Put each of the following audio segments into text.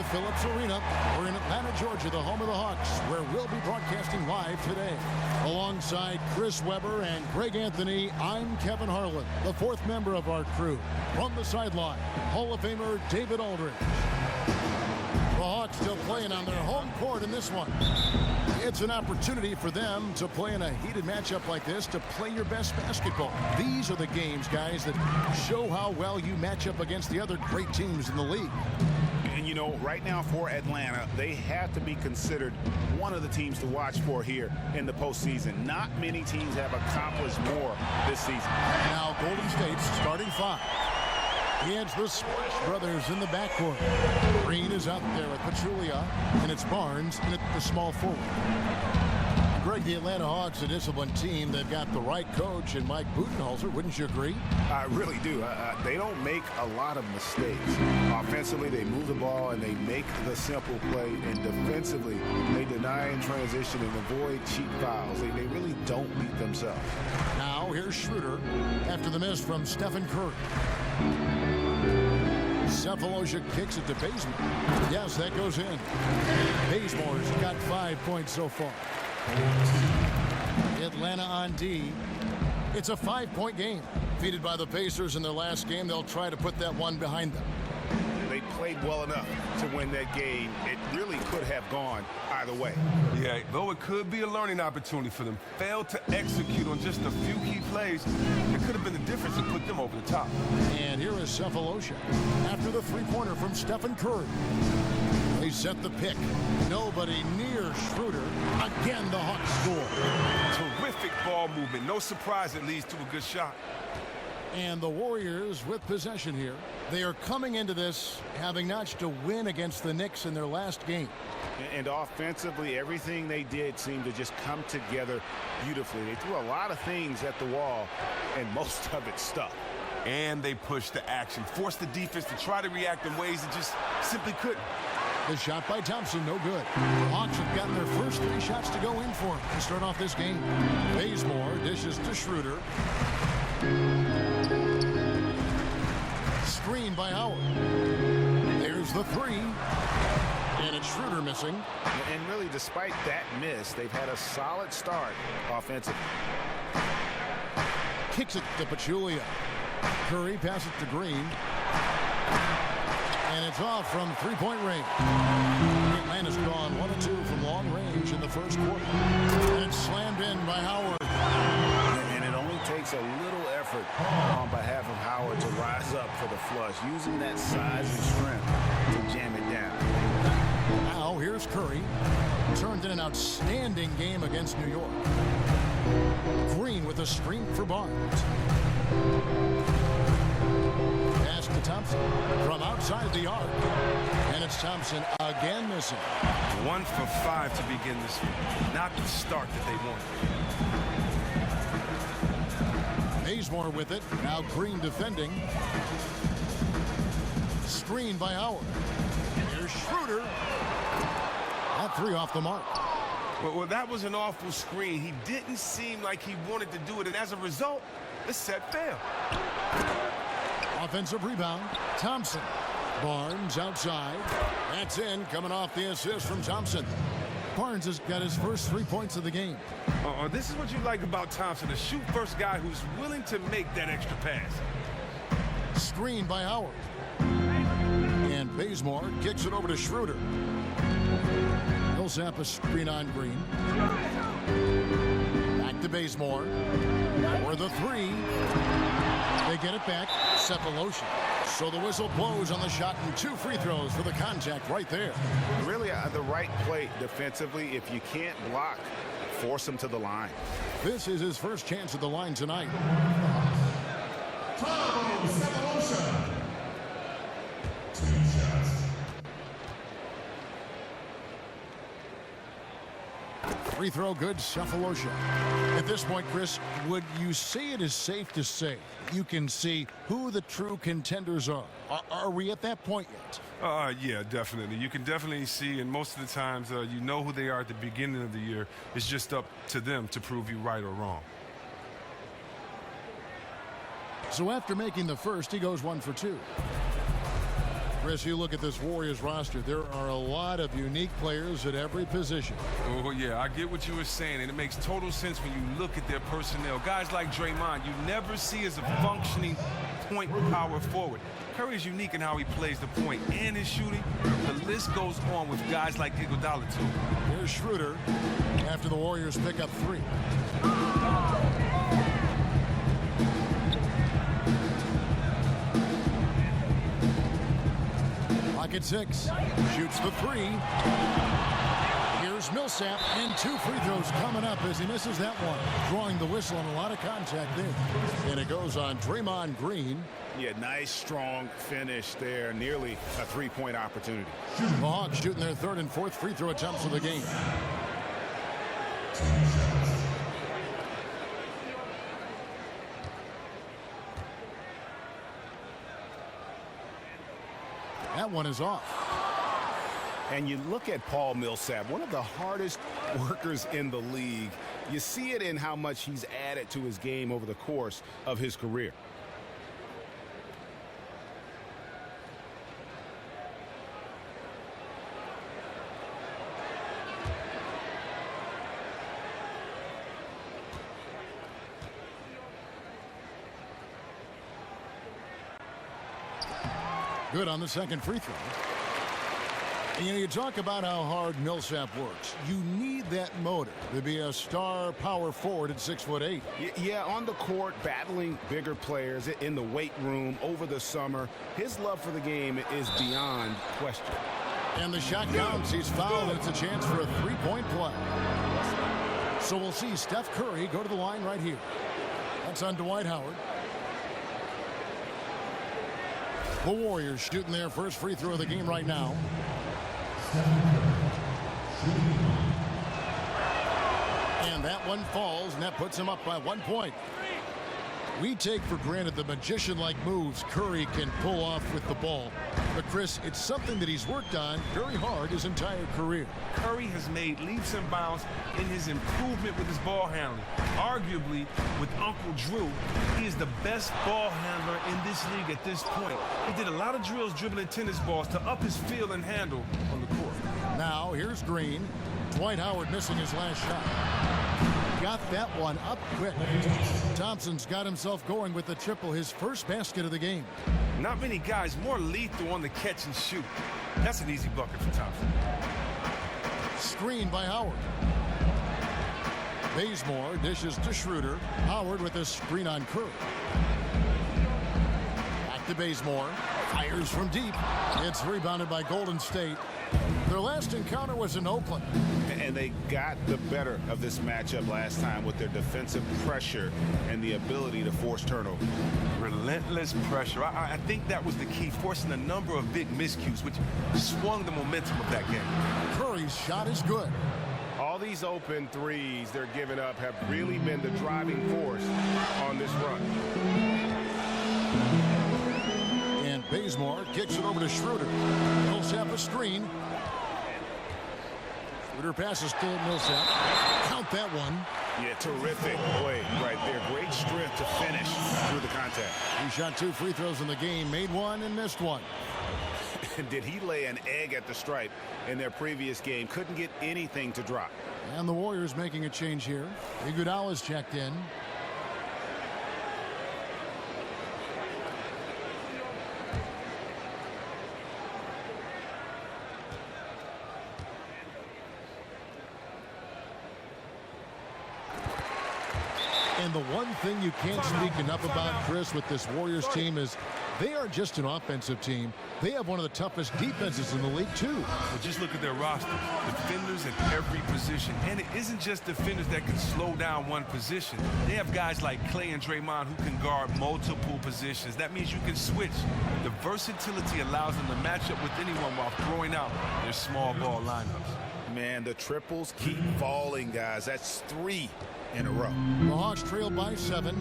the Phillips Arena. We're in Atlanta, Georgia, the home of the Hawks, where we'll be broadcasting live today. Alongside Chris Webber and Greg Anthony, I'm Kevin Harlan, the fourth member of our crew. From the sideline, Hall of Famer David Aldridge. The Hawks still playing on their home court in this one. It's an opportunity for them to play in a heated matchup like this, to play your best basketball. These are the games, guys, that show how well you match up against the other great teams in the league. And, you know, right now for Atlanta, they have to be considered one of the teams to watch for here in the postseason. Not many teams have accomplished more this season. Now Golden State's starting five. It's the Splash Brothers in the backcourt. Green is out there with Pachulia, and it's Barnes in at the small forward. Greg, the Atlanta Hawks, a disciplined team. They've got the right coach in Mike Budenholzer. Wouldn't you agree? I really do. They don't make a lot of mistakes. Offensively, they move the ball and they make the simple play. And defensively, they deny in transition and avoid cheap fouls. They really don't beat themselves. Now here's Schroeder after the miss from Stephen Curry. Cephalosha kicks it to Bazemore. Yes, that goes in. Bazemore's got 5 points so far. Atlanta on D. It's a 5-point game. Defeated by the Pacers in their last game, they'll try to put that one behind them. They played well enough to win that game. It really could have gone either way. Yeah, though it could be a learning opportunity for them. Failed to execute on just a few key plays. It could have been the difference and put them over the top. And here is Cephalosha after the three-pointer from Stephen Curry. They set the pick. Nobody near Schroeder. Again, the Hawks score. Terrific ball movement. No surprise it leads to a good shot. And the Warriors with possession here. They are coming into this having notched a win against the Knicks in their last game. And offensively, everything they did seemed to just come together beautifully. They threw a lot of things at the wall, and most of it stuck. And they pushed the action, forced the defense to try to react in ways that just simply couldn't. The shot by Thompson, no good. The Hawks have gotten their first 3 shots to go in for him to start off this game. Bazemore dishes to Schroeder. Screen by Howard. There's the 3. And it's Schroeder missing. And really, despite that miss, they've had a solid start offensively. Kicks it to Pachulia. Curry passes to Green. And it's off from three-point range. Atlanta's gone 1 of 2 from long range in the first quarter. And it's slammed in by Howard. And it only takes a little effort on behalf of Howard to rise up for the flush, using that size and strength to jam it down. Now here's Curry. Turned in an outstanding game against New York. Green with a screen for Barnes. Pass to Thompson from outside the arc. And it's Thompson again missing. 1 for 5 to begin this one. Not the start that they wanted. Bazemore with it. Now Green defending. Screen by Howard. Here's Schroeder. That 3 off the mark. Well, that was an awful screen. He didn't seem like he wanted to do it, and as a result, the set failed. Offensive rebound. Thompson. Barnes outside. That's in, coming off the assist from Thompson. Barnes has got his first 3 points of the game. This is what you like about Thompson, a shoot-first guy who's willing to make that extra pass. Screen by Howard. And Bazemore kicks it over to Schroeder. He'll zap a screen on Green. Back to Bazemore. For the 3. They get it back. Cephalosha. So the whistle blows on the shot and 2 free throws for the contact right there. Really the right play defensively. If you can't block, force him to the line. This is his first chance at the line tonight. Free throw good, Cephalosha. At this point, Chris, would you say it is safe to say you can see who the true contenders are? Are we at that point yet? Yeah, definitely. You can definitely see, and most of the times you know who they are at the beginning of the year. It's just up to them to prove you right or wrong. So after making the first, he goes 1 for 2. Chris, you look at this Warriors roster, there are a lot of unique players at every position. Oh, yeah, I get what you were saying, and it makes total sense when you look at their personnel. Guys like Draymond, you never see as a functioning point power forward. Curry is unique in how he plays the point and his shooting. The list goes on with guys like Iguodala, too. Here's Schroeder after the Warriors pick up 3. Pocket 6. Shoots the 3. Here's Millsap, and 2 free throws coming up as he misses that one. Drawing the whistle on a lot of contact there. And it goes on Draymond Green. Yeah, nice, strong finish there. Nearly a 3-point opportunity. The Hawks shooting their 3rd and 4th free throw attempts of the game. That one is off. And you look at Paul Millsap, one of the hardest workers in the league. You see it in how much he's added to his game over the course of his career. Good on the 2nd free throw. And, you talk about how hard Millsap works. You need that motor to be a star power forward at 6'8". Yeah, on the court, battling bigger players in the weight room over the summer. His love for the game is beyond question. And the shot counts. He's fouled, and it's a chance for a 3-point play. So we'll see Steph Curry go to the line right here. That's on Dwight Howard. The Warriors shooting their first free throw of the game right now. And that one falls, and that puts him up by 1 point. We take for granted the magician-like moves Curry can pull off with the ball. But, Chris, it's something that he's worked on very hard his entire career. Curry has made leaps and bounds in his improvement with his ball handling. Arguably, with Uncle Drew, he is the best ball handler in this league at this point. He did a lot of drills dribbling tennis balls to up his feel and handle on the court. Now, here's Green. Dwight Howard missing his last shot. Got that one up quick. Thompson's got himself going with the triple, his first basket of the game. Not many guys more lethal on the catch and shoot. That's an easy bucket for Thompson. Screen by Howard. Bazemore dishes to Schroeder. Howard with a screen on Curry. Back to Bazemore. Fires from deep. It's rebounded by Golden State. Their last encounter was in Oakland. And they got the better of this matchup last time with their defensive pressure and the ability to force turnover. Relentless pressure. I think that was the key, forcing a number of big miscues, which swung the momentum of that game. Curry's shot is good. All these open threes they're giving up have really been the driving force on this run. And Bazemore kicks it over to Schroeder. Millsap a screen. Schroeder passes to Millsap. Count that one. Yeah, terrific play right there. Great strength to finish through the contact. He shot 2 free throws in the game, made one and missed one. Did he lay an egg at the stripe in their previous game? Couldn't get anything to drop. And the Warriors making a change here. Iguodala's checked in. And the one thing you can't speak enough about, Chris, with this Warriors team is they are just an offensive team. They have one of the toughest defenses in the league, too. Well, just look at their roster. Defenders at every position. And it isn't just defenders that can slow down one position. They have guys like Klay and Draymond who can guard multiple positions. That means you can switch. The versatility allows them to match up with anyone while throwing out their small ball lineups. Man, the triples keep falling, guys. That's 3 in a row. The Hawks trailed by 7.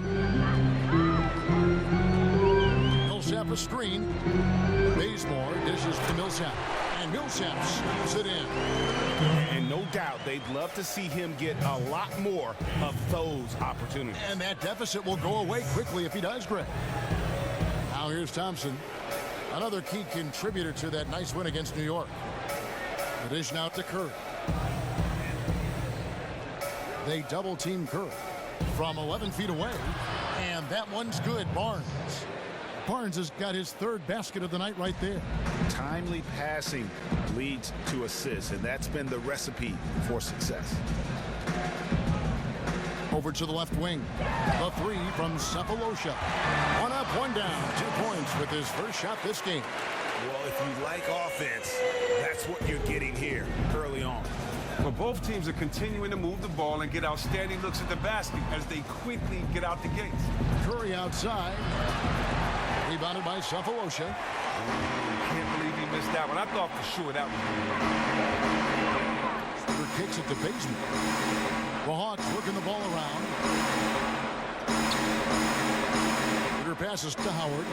Millsap a screen. Bazemore dishes to Millsap. And Millsap scoops it in. And no doubt they'd love to see him get a lot more of those opportunities. And that deficit will go away quickly if he does, Greg. Now here's Thompson. Another key contributor to that nice win against New York. The dish now to Curry. They double-team Curry from 11 feet away. And that one's good. Barnes has got his third basket of the night right there. Timely passing leads to assists, and that's been the recipe for success. Over to the left wing. The three from Cephalosha. One up, one down. 2 points with his first shot this game. Well, if you like offense, that's what you're getting here early on. Well, both teams are continuing to move the ball and get outstanding looks at the basket as they quickly get out the gates. Curry outside. Rebounded by Cephalosha. Can't believe he missed that one. I thought for sure that was. Shooter kicks it to Bazemore. The Hawks working the ball around. Shooter passes to Howard.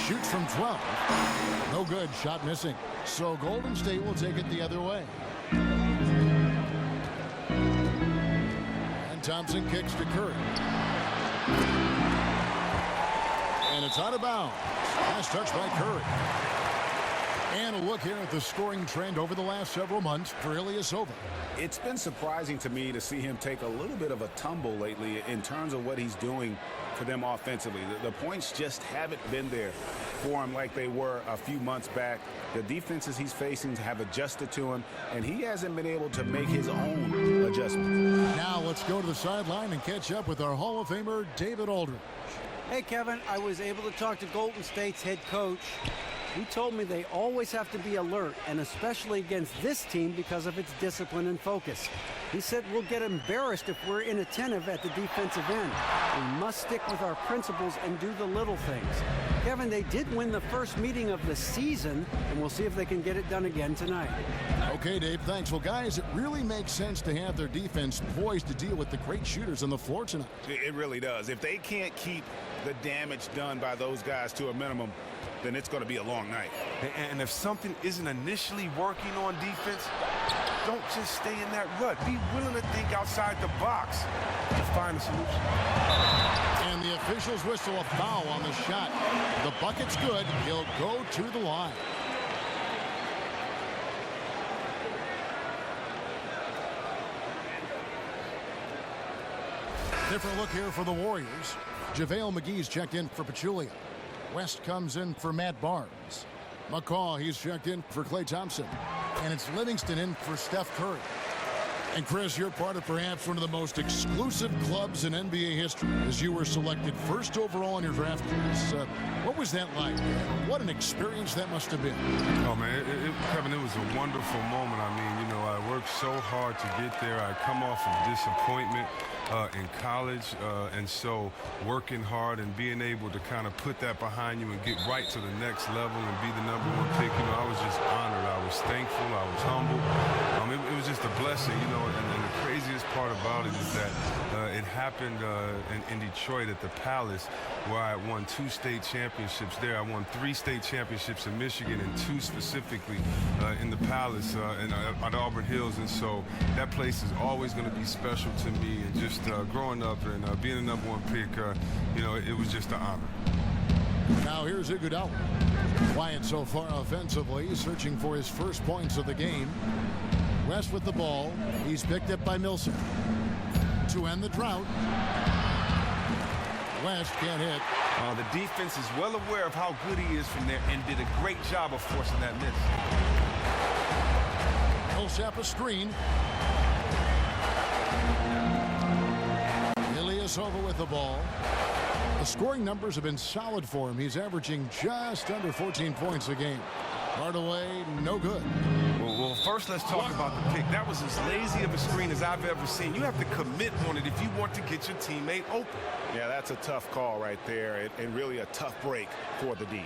Shoots from 12. No good. Shot missing. So Golden State will take it the other way. And Thompson kicks to Curry. And it's out of bounds. Last touch by Curry. And a look here at the scoring trend over the last several months for Ilyasova. It's been surprising to me to see him take a little bit of a tumble lately in terms of what he's doing for them offensively. The points just haven't been there for him like they were a few months back. The defenses he's facing have adjusted to him, and he hasn't been able to make his own adjustments. Now let's go to the sideline and catch up with our Hall of Famer, David Aldridge. Hey, Kevin, I was able to talk to Golden State's head coach. He told me they always have to be alert, and especially against this team because of its discipline and focus. He said we'll get embarrassed if we're inattentive at the defensive end. We must stick with our principles and do the little things. Kevin, they did win the first meeting of the season, and we'll see if they can get it done again tonight. Okay, Dave, thanks. Well, guys, it really makes sense to have their defense poised to deal with the great shooters on the floor tonight. It really does. If they can't keep the damage done by those guys to a minimum, then it's going to be a long night. And if something isn't initially working on defense, don't just stay in that rut. Be willing to think outside the box to find a solution. And the officials whistle a foul on the shot. The bucket's good. He'll go to the line. Different look here for the Warriors. JaVale McGee's checked in for Pachulia. West comes in for Matt Barnes. McCaw, he's checked in for Klay Thompson. And it's Livingston in for Steph Curry. And Chris, you're part of perhaps one of the most exclusive clubs in NBA history as you were selected first overall in your draft class. What was that like? What an experience that must have been. Oh, man, Kevin, it was a wonderful moment. I mean, you know, I worked so hard to get there. I come off of disappointment in college, and so working hard and being able to kind of put that behind you and get right to the next level and be the #1 pick, you know, I was just honored. I was thankful. I was humbled. It was just a blessing, you know, and the craziest part about it is that it happened in Detroit at the Palace, where I won 2 state championships there. I won 3 state championships in Michigan and 2 specifically in the Palace at Auburn Hills, and so that place is always going to be special to me. And just growing up and being the #1 pick, you know, it was just an honor. Now here's Iguodala. Quiet so far offensively, searching for his first points of the game. West with the ball. He's picked up by Millsap. To end the drought. West can't hit. The defense is well aware of how good he is from there and did a great job of forcing that miss. Millsap a screen. Ilyasova with the ball. The scoring numbers have been solid for him. He's averaging just under 14 points a game. Hardaway, no good. Well, first let's talk about the pick. That was as lazy of a screen as I've ever seen. You have to commit on it if you want to get your teammate open. Yeah, that's a tough call right there, and really a tough break for the D.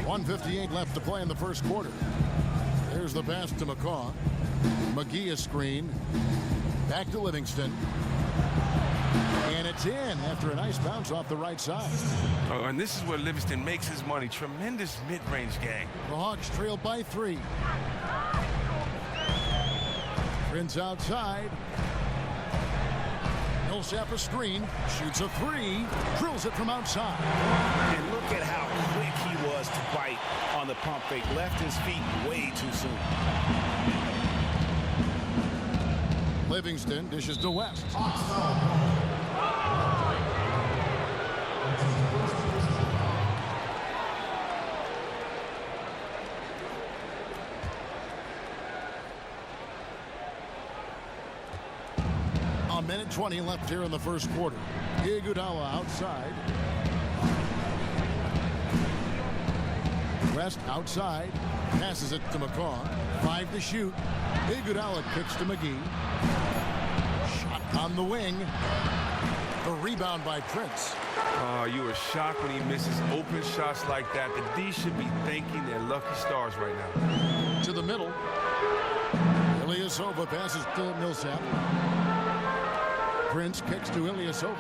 .158 left to play in the first quarter. There's the pass to McCaw. McGee a screen. Back to Livingston. And it's in after a nice bounce off the right side. Oh, and this is where Livingston makes his money. Tremendous mid-range game. The Hawks trail by 3. Prince outside. Millsap a screen, shoots a three, drills it from outside. And look at how quick he was to bite on the pump fake. Left his feet way too soon. Livingston dishes to West. A minute 20 left here in the first quarter. Iguodala outside. West outside. Passes it to McCaw. 5 to shoot. Iguodala kicks to McGee. Shot on the wing. The rebound by Prince. Oh, you were shocked when he misses open shots like that. The D should be thanking their lucky stars right now. To the middle. Ilyasova passes to Millsap. Prince kicks to Ilyasova.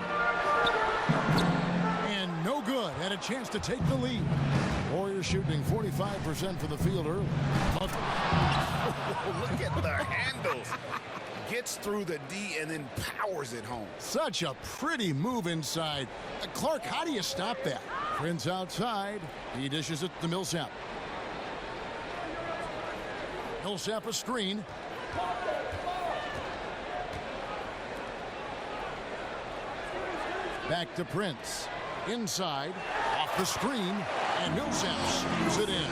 And no good. Had a chance to take the lead. Warriors shooting 45% for the field early. Look at the handles. Gets through the D and then powers it home. Such a pretty move inside. Clark, how do you stop that? Prince outside. He dishes it to Millsap. Millsap a screen. Back to Prince. Inside. Off the screen. And Millsap screws it in.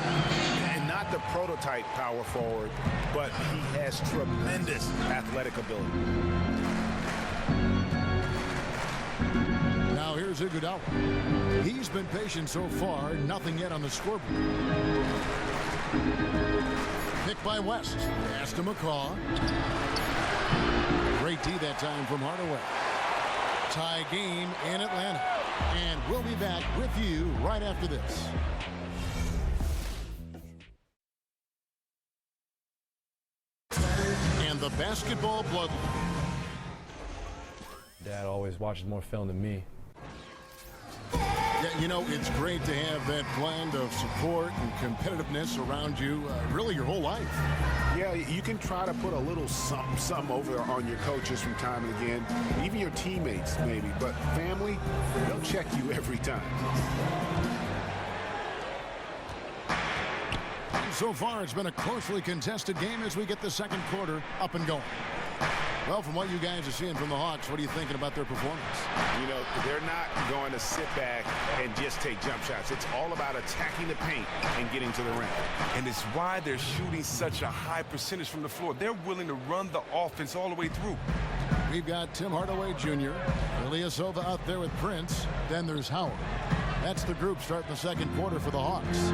And not the prototype power forward, but he has tremendous athletic ability. Now here's Iguodala. He's been patient so far. Nothing yet on the scoreboard. Pick by West. Pass to McCaw. Great D that time from Hardaway. Tie game in Atlanta. And we'll be back with you right after this. And the basketball bloodline. Dad always watches more film than me. Yeah, you know, it's great to have that blend of support and competitiveness around you really your whole life. Yeah, you can try to put a little something over on your coaches from time and again, even your teammates maybe, but family, they'll check you every time. So far, it's been a closely contested game as we get the second quarter up and going. Well, from what you guys are seeing from the Hawks, what are you thinking about their performance? You know, they're not going to sit back and just take jump shots. It's all about attacking the paint and getting to the rim. And it's why they're shooting such a high percentage from the floor. They're willing to run the offense all the way through. We've got Tim Hardaway Jr., Ilyasova out there with Prince. Then there's Howard. That's the group starting the second quarter for the Hawks.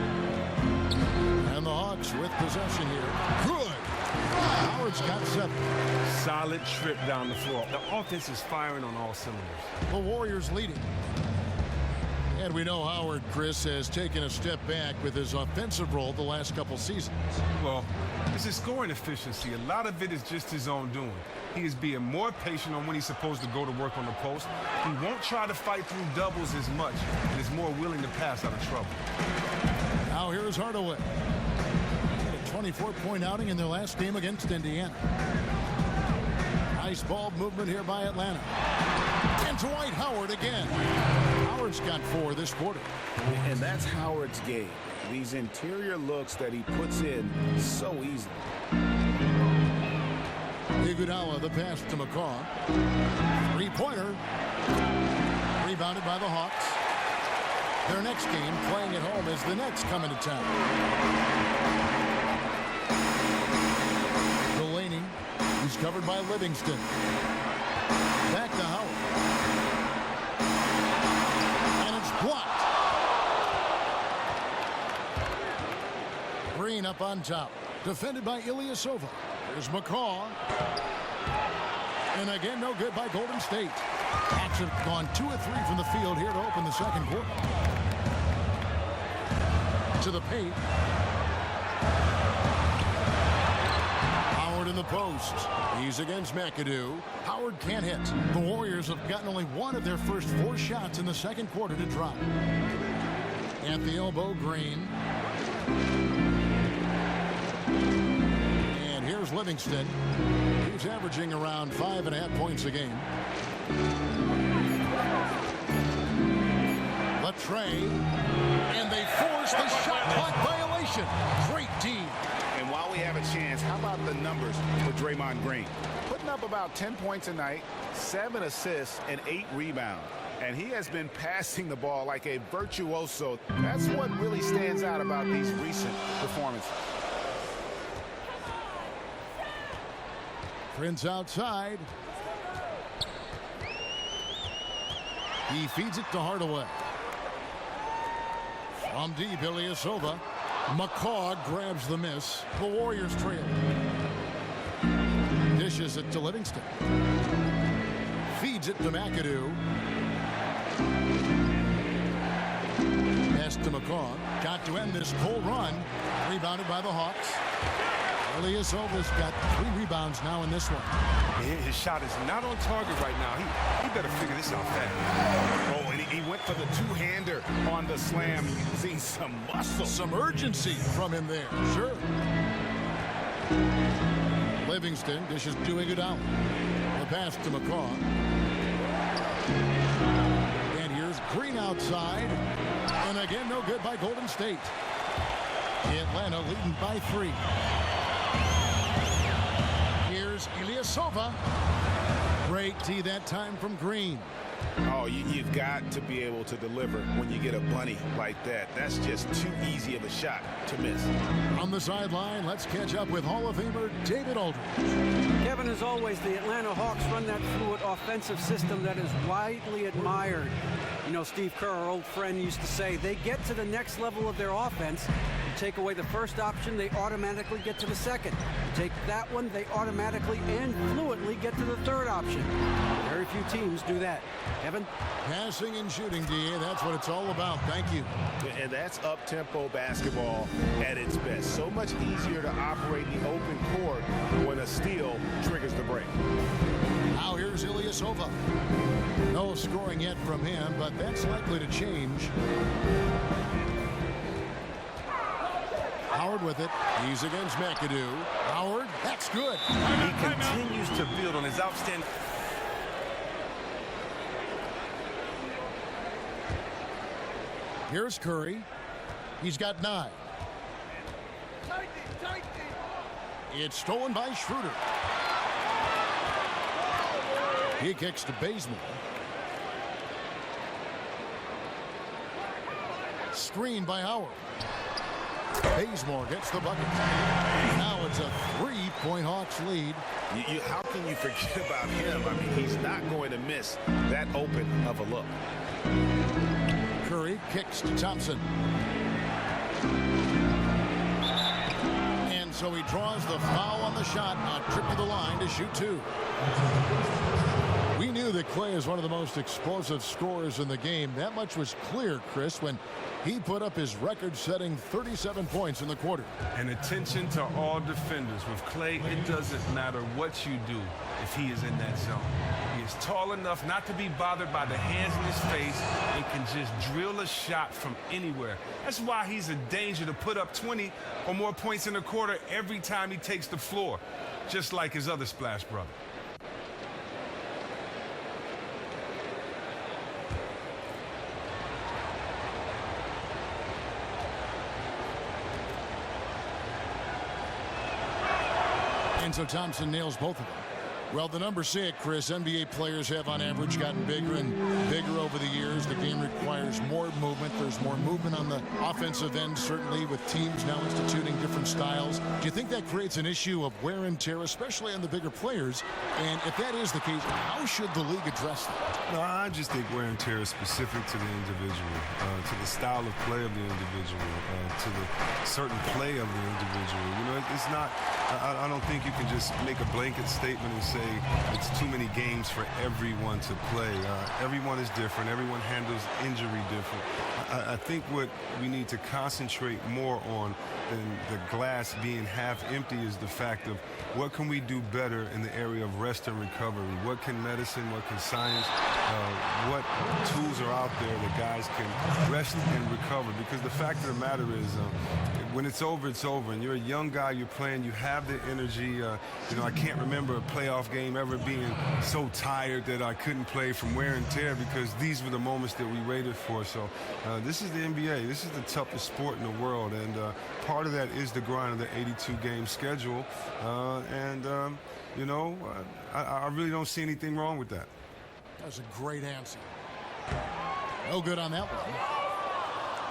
And the Hawks with possession here. Good. Howard's got 7. Solid trip down the floor. The offense is firing on all cylinders. The Warriors leading. And we know Howard, Chris, has taken a step back with his offensive role the last couple seasons. Well, it's his scoring efficiency. A lot of it is just his own doing. He is being more patient on when he's supposed to go to work on the post. He won't try to fight through doubles as much and is more willing to pass out of trouble. Now here's Hardaway. 24-point outing in their last game against Indiana. Nice ball movement here by Atlanta. And Dwight Howard again. Howard's got 4 this quarter. And that's Howard's game. These interior looks that he puts in so easily. Iguodala, the pass to McCaw. 3-pointer. Rebounded by the Hawks. Their next game, playing at home, as the Nets come into town. Delaney, who's covered by Livingston. Back to Howard. And it's blocked. Green up on top. Defended by Ilyasova. There's McCaw. And again, no good by Golden State. Hawks have gone 2 of 3 from the field here to open the second quarter. To the paint. Howard in the post. He's against McAdoo. Howard can't hit. The Warriors have gotten only 1 of their first 4 shots in the second quarter to drop. At the elbow, Green. And here's Livingston. He's averaging around 5.5 points a game. Latrey, and they force the shot clock violation. Great D. And while we have a chance, how about the numbers for Draymond Green? Putting up about 10 points a night, 7 assists, and 8 rebounds. And he has been passing the ball like a virtuoso. That's what really stands out about these recent performances. Prince outside. He feeds it to Hardaway. From deep, Ilyasova. McCaw grabs the miss. The Warriors trail. Dishes it to Livingston. Feeds it to McAdoo. Pass to McCaw. Got to end this cold run. Rebounded by the Hawks. Ilyasova's got 3 rebounds now in this one. His shot is not on target right now. He better figure this out fast. Oh, and he went for the two-hander on the slam, using some muscle. Some urgency from him there. Sure. Livingston dishes to Iguodala. The pass to McCaw. And here's Green outside. And again, no good by Golden State. Atlanta leading by 3. Here's Ilyasova. Great tee that time from Green. Oh, you've got to be able to deliver when you get a bunny like that. That's just too easy of a shot to miss. On the sideline, let's catch up with Hall of Famer David Aldridge. Kevin, as always, the Atlanta Hawks run that fluid offensive system that is widely admired. You know, Steve Kerr, our old friend, used to say they get to the next level of their offense. You take away the first option, they automatically get to the second. You take that one, they automatically and fluidly get to the third option. Very few teams do that. Kevin? Passing and shooting, DA, that's what it's all about. Thank you. And that's up-tempo basketball at its best. So much easier to operate the open court when a steal triggers the break. Now here's Ilyasova. No scoring yet from him, but that's likely to change. Howard with it. He's against McAdoo. Howard, that's good. He continues to build on his outstanding. Here's Curry. He's got 9. It's stolen by Schroeder. He kicks to Bazemore. Screen by Howard. Bazemore gets the bucket. Now it's a 3-point Hawks lead. How can you forget about him? I mean, he's not going to miss that open of a look. Curry kicks to Thompson. And so he draws the foul on the shot. A trip to the line to shoot 2. We knew that Clay is one of the most explosive scorers in the game. That much was clear, Chris, when he put up his record-setting 37 points in the quarter. And attention to all defenders. With Clay, it doesn't matter what you do if he is in that zone. He is tall enough not to be bothered by the hands in his face and can just drill a shot from anywhere. That's why he's a danger to put up 20 or more points in a quarter every time he takes the floor, just like his other splash brother. And so Thompson nails both of them. Well, the numbers say it, Chris. NBA players have on average gotten bigger and bigger over the years. The game requires more movement. There's more movement on the offensive end, certainly, with teams now instituting different styles. Do you think that creates an issue of wear and tear, especially on the bigger players? And if that is the case, how should the league address that? No, I just think wear and tear is specific to the individual, to the style of play of the individual, to the certain play of the individual. You know, it's not, I don't think you can just make a blanket statement and say it's too many games for everyone to play. Everyone is different. Everyone handles injury different. I think what we need to concentrate more on than the glass being half empty is the fact of what can we do better in the area of rest and recovery? What can medicine, what can science, what tools are out there that guys can rest and recover? Because the fact of the matter is when it's over, it's over. And you're a young guy, you're playing, you have the energy. I can't remember a playoff game ever being so tired that I couldn't play from wear and tear, because these were the moments that we waited for. So this is the NBA. This is the toughest sport in the world. And part of that is the grind of the 82-game schedule. I really don't see anything wrong with that. That's a great answer. No good on that one.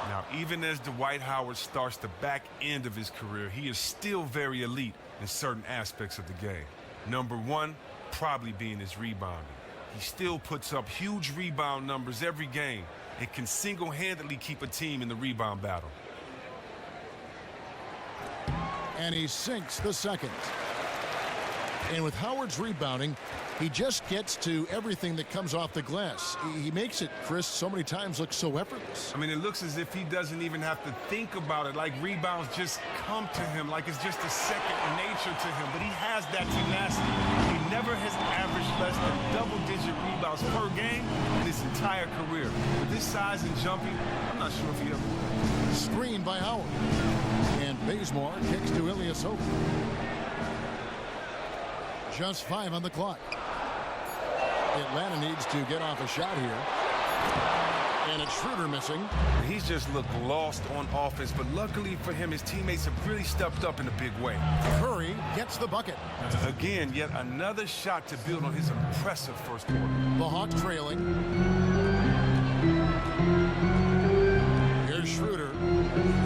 Now, even as Dwight Howard starts the back end of his career, he is still very elite in certain aspects of the game. Number one, probably being his rebounding. He still puts up huge rebound numbers every game and can single-handedly keep a team in the rebound battle. And he sinks the second. And with Howard's rebounding, he just gets to everything that comes off the glass. He makes it, Chris, so many times look so effortless. I mean, it looks as if he doesn't even have to think about it, like rebounds just come to him, like it's just a second nature to him. But he has that tenacity. He never has averaged less than double-digit rebounds per game in his entire career. With this size and jumping, I'm not sure if he ever will. Screen by Howard. And Bazemore kicks to Ilyasova. Just 5 on the clock. Atlanta needs to get off a shot here. And it's Schroeder missing. He's just looked lost on offense, but luckily for him, his teammates have really stepped up in a big way. Curry gets the bucket. Again, yet another shot to build on his impressive first quarter. The Hawks trailing. Here's Schroeder.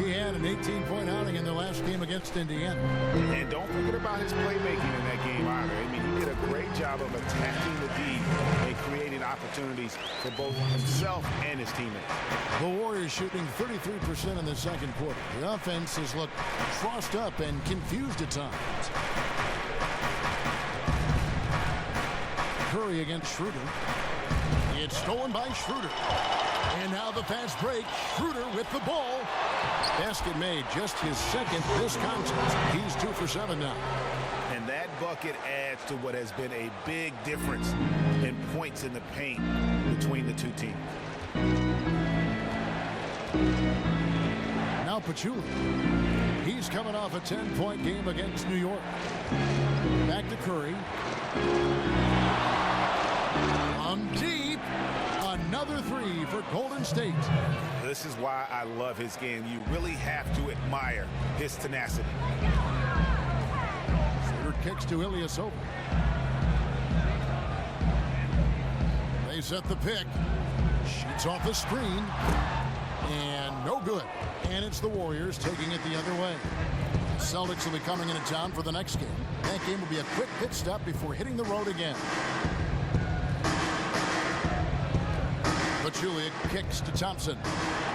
He had an 18-point outing in their last game against Indiana. And don't forget about his playmaking in that game either. I mean, he did a great job of attacking the D and creating opportunities for both himself and his teammates. The Warriors shooting 33% in the second quarter. The offense has looked crossed up and confused at times. Curry against Schroeder. It's stolen by Schroeder. And now the fast break. Schroeder with the ball. Basket made, just his second this contest. He's 2 for 7 now. And that bucket adds to what has been a big difference in points in the paint between the two teams. Now Pachulia. He's coming off a 10-point game against New York. Back to Curry. From deep. Another 3 for Golden State. This is why I love his game. You really have to admire his tenacity. Schroeder kicks to Ilyasova. They set the pick. Shoots off the screen. And no good. And it's the Warriors taking it the other way. Celtics will be coming into town for the next game. That game will be a quick pit stop before hitting the road again. Pachulia kicks to Thompson.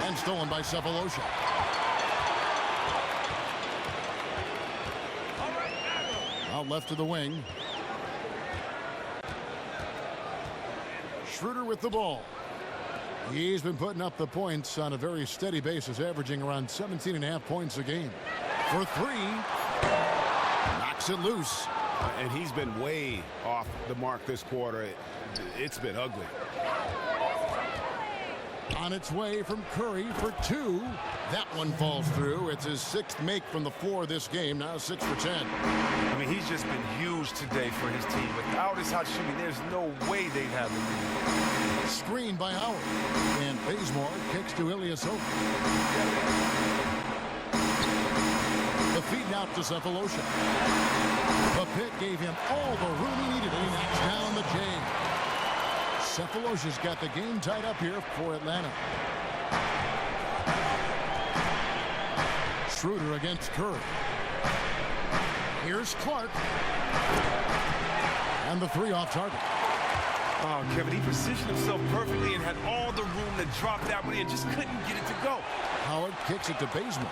And stolen by Sefolosha. Out left to the wing. Schroeder with the ball. He's been putting up the points on a very steady basis, averaging around 17.5 points a game. For 3. Knocks it loose. And he's been way off the mark this quarter. It's been ugly. On its way from Curry for 2. That one falls through. It's his 6th make from the floor this game. Now 6 for 10. I mean, he's just been huge today for his team. Without his hot shooting, there's no way they'd have the lead. Screen by Howard. And Bazemore kicks to Ilyasova. The feed out to Sefolosha. The pit gave him all the room he needed. He knocks down the J. Sefolosha's got the game tied up here for Atlanta. Schroeder against Curry. Here's Clark. And the 3 off target. Oh, Kevin, he positioned himself perfectly and had all the room to drop that one in, just couldn't get it to go. Howard kicks it to Bazemore.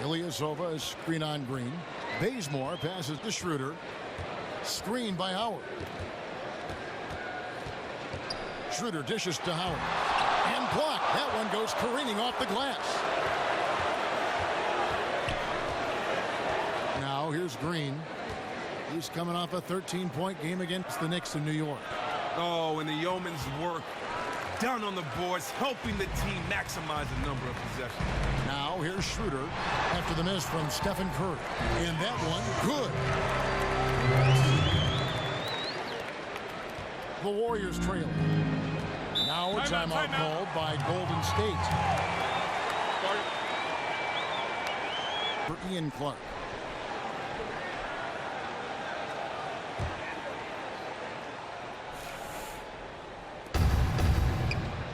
Ilyasova is screen on Green. Bazemore passes to Schroeder. Screen by Howard. Schroeder dishes to Howard. And blocked. That one goes careening off the glass. Now here's Green. He's coming off a 13-point game against the Knicks in New York. Oh, and the Yeoman's work done on the boards, helping the team maximize the number of possessions. Now here's Schroeder after the miss from Stephen Curry. And that one, good. The Warriors trail. Now a timeout called by Golden State. For Ian Clark.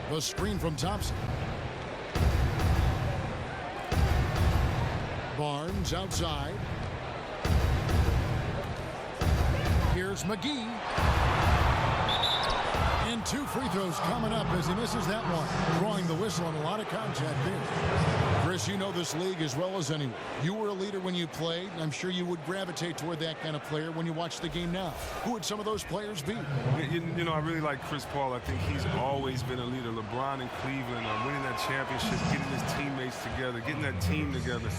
The screen from Thompson. Barnes outside. Here's McGee. And 2 free throws coming up as he misses that one. Drawing the whistle and a lot of contact there. Chris, you know this league as well as anyone. You were a leader when you played. I'm sure you would gravitate toward that kind of player when you watch the game now. Who would some of those players be? You know, I really like Chris Paul. I think he's always been a leader. LeBron in Cleveland, winning that championship, getting his teammates together, getting that team together.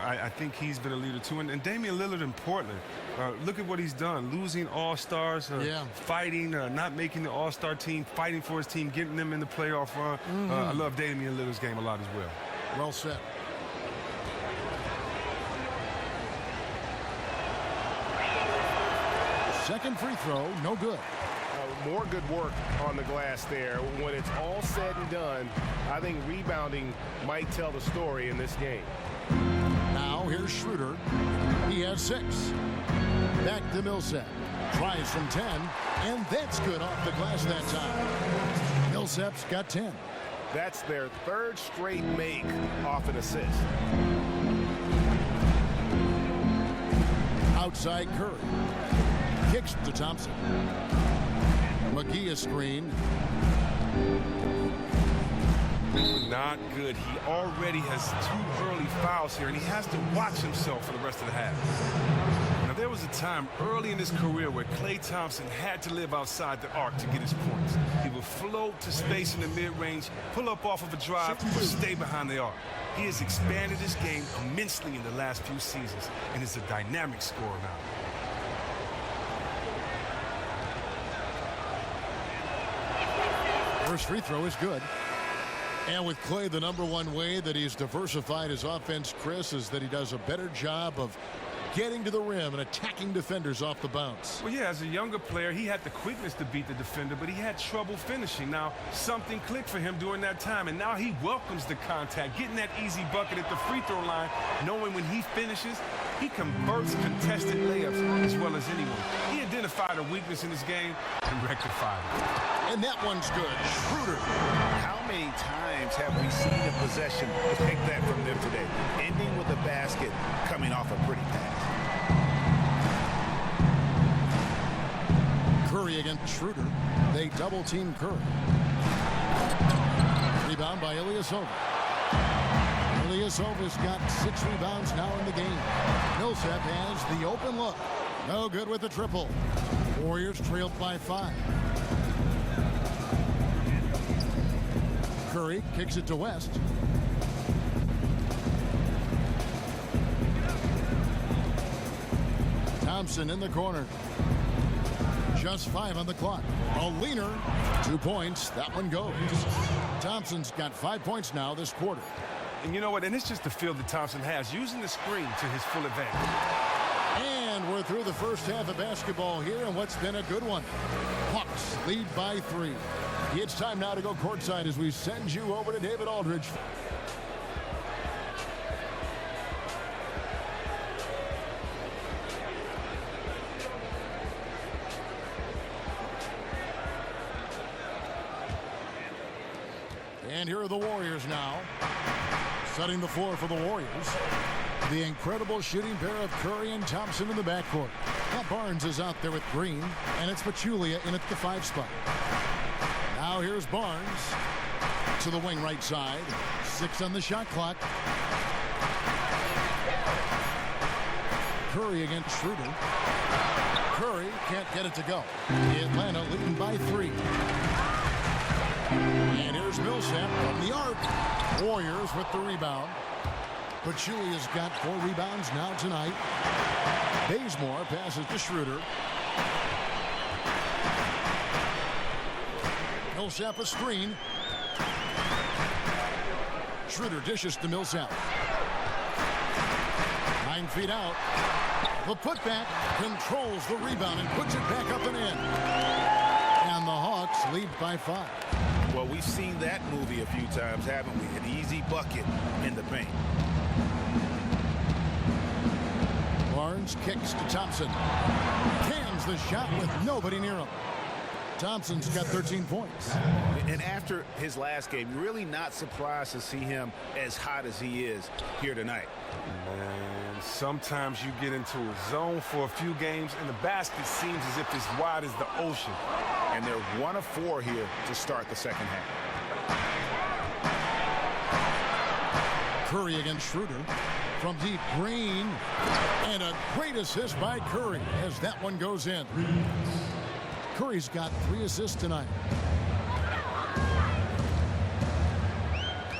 I think he's been a leader too. And Damian Lillard in Portland. Look at what he's done. Losing all-stars, fighting, not making the all-star team, fighting for his team, getting them in the playoff run. I love Damian Lillard's game a lot as well. Well said. Second free throw, no good. More good work on the glass there. When it's all said and done, I think rebounding might tell the story in this game. Now here's Schroeder. He has 6. Back to Millsap. Tries from 10, and that's good off the glass that time. Millsap's got 10. That's their 3rd straight make off an assist. Outside Curry. Kicks to Thompson. McGee a screen. Not good. He already has 2 early fouls here, and he has to watch himself for the rest of the half. Now, there was a time early in his career where Klay Thompson had to live outside the arc to get his points. He would float to space in the mid-range, pull up off of a drive, or stay behind the arc. He has expanded his game immensely in the last few seasons, and is a dynamic scorer now. First free throw is good. And with Klay, the #1 way that he's diversified his offense, Chris, is that he does a better job of getting to the rim and attacking defenders off the bounce. Well, yeah, as a younger player, he had the quickness to beat the defender, but he had trouble finishing. Now, something clicked for him during that time, and now he welcomes the contact, getting that easy bucket at the free throw line, knowing when he finishes, he converts contested layups as well as anyone. He identified a weakness in his game and rectified it. And that one's good. Schroeder. How many times have we seen a possession like that from them today? Ending with a basket, coming off a pretty pass. Curry against Schroeder. They double-team Curry. Rebound by Ilyasova. Ilyasova's got 6 rebounds now in the game. Millsap has the open look. No good with the triple. Warriors trailed by 5. Curry kicks it to West. Thompson in the corner. Just 5 on the clock. A leaner. 2 points. That one goes. Thompson's got 5 points now this quarter. And you know what? And it's just the feel that Thompson has, using the screen to his full advantage. And we're through the first half of basketball here, and what's been a good one. Hawks lead by 3. It's time now to go courtside as we send you over to David Aldridge. And here are the Warriors now. Setting the floor for the Warriors. The incredible shooting pair of Curry and Thompson in the backcourt. Now Barnes is out there with Green, and it's Pachulia in at the 5 spot. Now here's Barnes to the wing right side. 6 on the shot clock. Curry against Schroeder. Curry can't get it to go. Atlanta leading by 3. And here's Millsap from the arc. Warriors with the rebound. Pachulia's got 4 rebounds now tonight. Bazemore passes to Schroeder. Millsap a screen. Schroeder dishes to Millsap. 9 feet out. The putback controls the rebound and puts it back up and in. And the Hawks lead by 5. Well, we've seen that movie a few times, haven't we? An easy bucket in the paint. Barnes kicks to Thompson. Cans the shot with nobody near him. Thompson's got 13 points. And after his last game, you're really not surprised to see him as hot as he is here tonight. Man, sometimes you get into a zone for a few games and the basket seems as if it's wide as the ocean. And they're 1 of 4 here to start the second half. Curry against Schroeder. From deep, Green. And a great assist by Curry as that one goes in. Curry's got 3 assists tonight.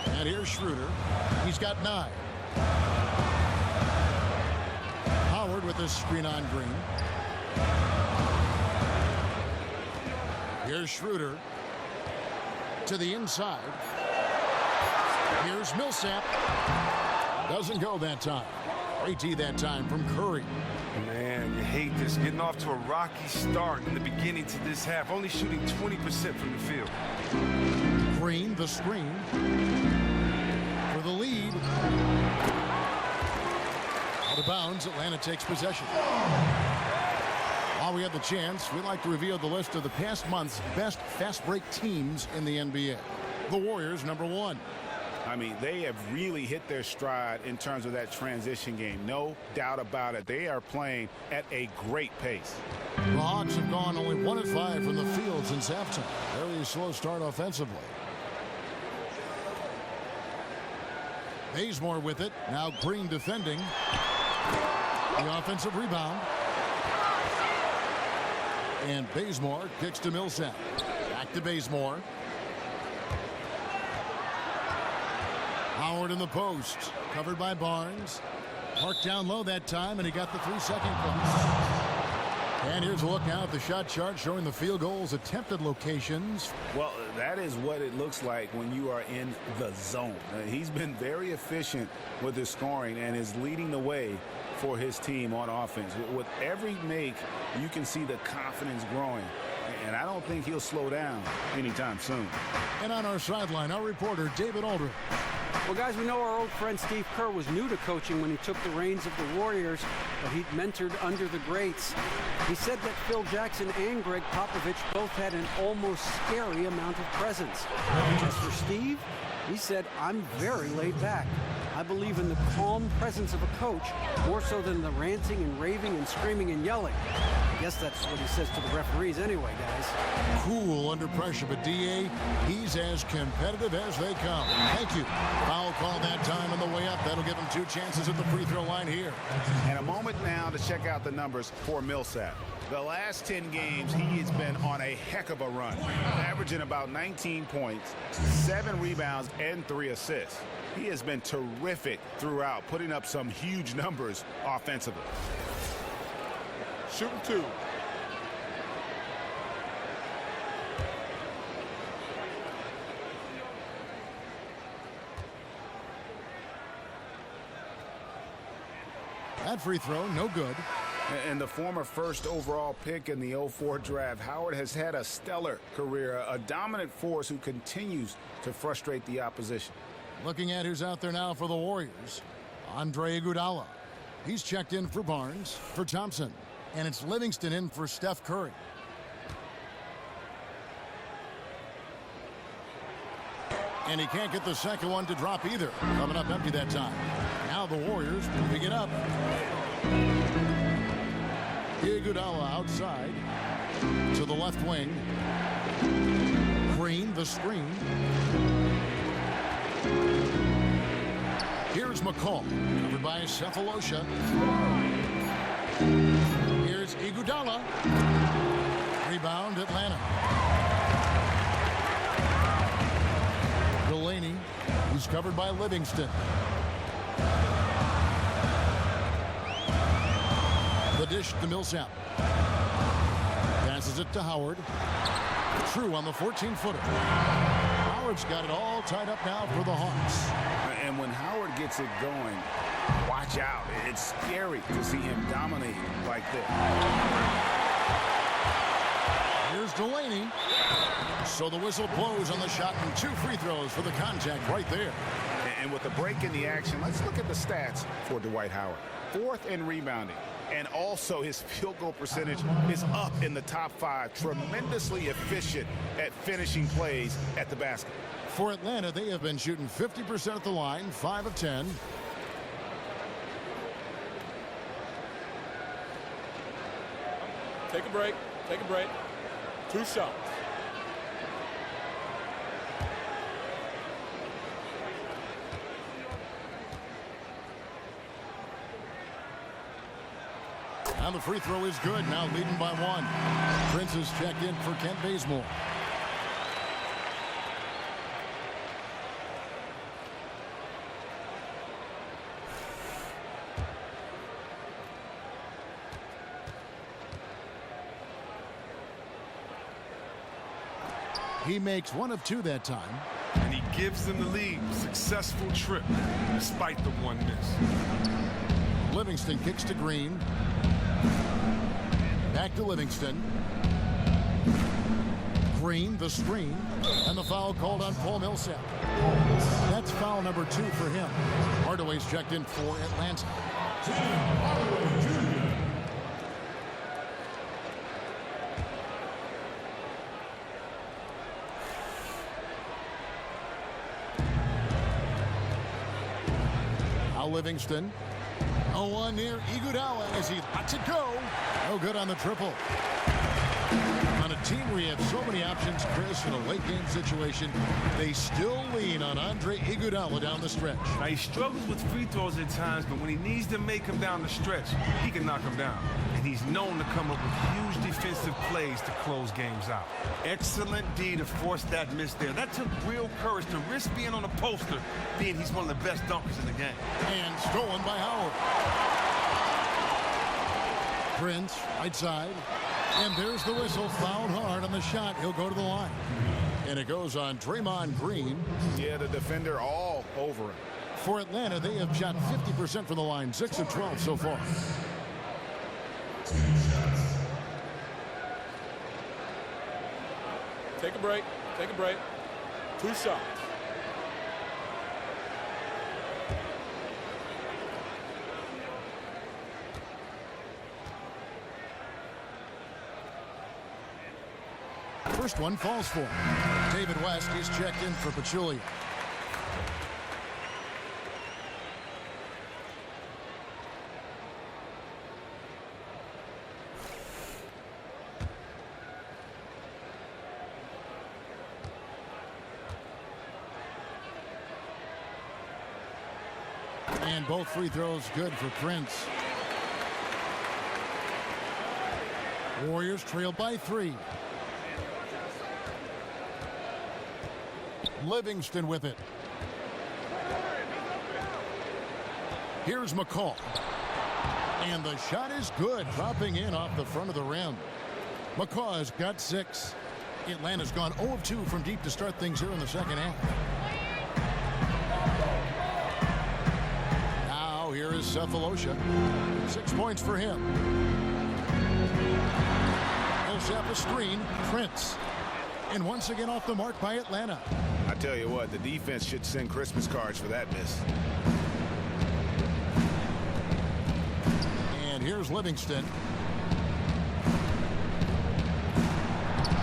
And here's Schroeder. He's got 9. Howard with a screen on Green. Here's Schroeder to the inside. Here's Millsap. Doesn't go that time. AT that time from Curry. Man, you hate this. Getting off to a rocky start in the beginning to this half. Only shooting 20% from the field. Green, the screen. For the lead. Out of bounds, Atlanta takes possession. While we have the chance, we'd like to reveal the list of the past month's best fast break teams in the NBA. The Warriors, number 1. I mean, they have really hit their stride in terms of that transition game. No doubt about it. They are playing at a great pace. The Hawks have gone only 1 of 5 from the field since halftime. Very slow start offensively. Bazemore with it. Now Green defending. The offensive rebound. And Bazemore kicks to Millsap. Back to Bazemore. Howard in the post. Covered by Barnes. Parked down low that time, and he got the 3-second plus. And here's a look now at the shot chart showing the field goals attempted locations. Well, that is what it looks like when you are in the zone. He's been very efficient with his scoring and is leading the way for his team on offense. With every make, you can see the confidence growing. And I don't think he'll slow down anytime soon. And on our sideline, our reporter, David Aldridge. Well, guys, we know our old friend Steve Kerr was new to coaching when he took the reins of the Warriors, but he'd mentored under the greats. He said that Phil Jackson and Greg Popovich both had an almost scary amount of presence. As for Steve, he said, "I'm very laid back. I believe in the calm presence of a coach more so than the ranting and raving and screaming and yelling." I guess that's what he says to the referees anyway, guys. Cool under pressure, but D.A., he's as competitive as they come. Thank you. Foul call that time on the way up. That'll give him 2 chances at the free throw line here. And a moment now to check out the numbers for Millsap. The last 10 games, he has been on a heck of a run, averaging about 19 points, 7 rebounds, and 3 assists. He has been terrific throughout, putting up some huge numbers offensively. Shooting 2. That free throw, no good. And the former first overall pick in the 04 draft, Howard has had a stellar career, a dominant force who continues to frustrate the opposition. Looking at who's out there now for the Warriors. Andre Iguodala. He's checked in for Barnes, for Thompson. And it's Livingston in for Steph Curry. And he can't get the second one to drop either. Coming up empty that time. Now the Warriors moving it up. Iguodala outside to the left wing. Green, the screen. Here's McCall, covered by Cephalosha. Here's Iguodala. Rebound, Atlanta. Delaney, who's covered by Livingston. The dish to Millsap. Passes it to Howard. True on the 14-footer. Howard's got it all tied up now for the Hawks. And when Howard gets it going, watch out. It's scary to see him dominate like this. Here's Delaney. So the whistle blows on the shot and 2 free throws for the contact right there. And with the break in the action, let's look at the stats for Dwight Howard. 4th in rebounding. And also his field goal percentage is up in the top 5. Tremendously efficient at finishing plays at the basket. For Atlanta, they have been shooting 50% at the line, 5 of 10. Take a break. Take a break. 2 shots. And the free throw is good. Now leading by 1. Prince is checked in for Kent Bazemore. He makes 1 of 2 that time. And he gives them the lead. Successful trip, despite the 1 miss. Livingston kicks to Green. Back to Livingston. Green, the screen, and the foul called on Paul Millsap. That's foul number 2 for him. Hardaway's checked in for Atlanta. Now Livingston. 0-1 near Iguodala as he lets it go. No good on the triple. On a team where you have so many options, Chris, in a late game situation, they still lean on Andre Iguodala down the stretch. Now, he struggles with free throws at times, but when he needs to make them down the stretch, he can knock them down. And he's known to come up with huge defensive plays to close games out. Excellent D to force that miss there. That took real courage to risk being on a poster, being he's one of the best dunkers in the game. And stolen by Howard. Prince, right side. And there's the whistle. Fouled hard on the shot. He'll go to the line. And it goes on Draymond Green. Yeah, the defender all over him. For Atlanta, they have shot 50% from the line. 6 of 12 so far. Take a break. Take a break. 2 shots. First one falls for him. David West is checked in for Pachulia. And both free throws good for Prince. Warriors trail by 3. Livingston with it. Here's McCall. And the shot is good, dropping in off the front of the rim. McCall has got 6. Atlanta's gone 0 of 2 from deep to start things here in the second half. Now here is Cephalosha. 6 points for him. Millsap a screen. Prince. And once again off the mark by Atlanta. I tell you what, the defense should send Christmas cards for that miss. And here's Livingston.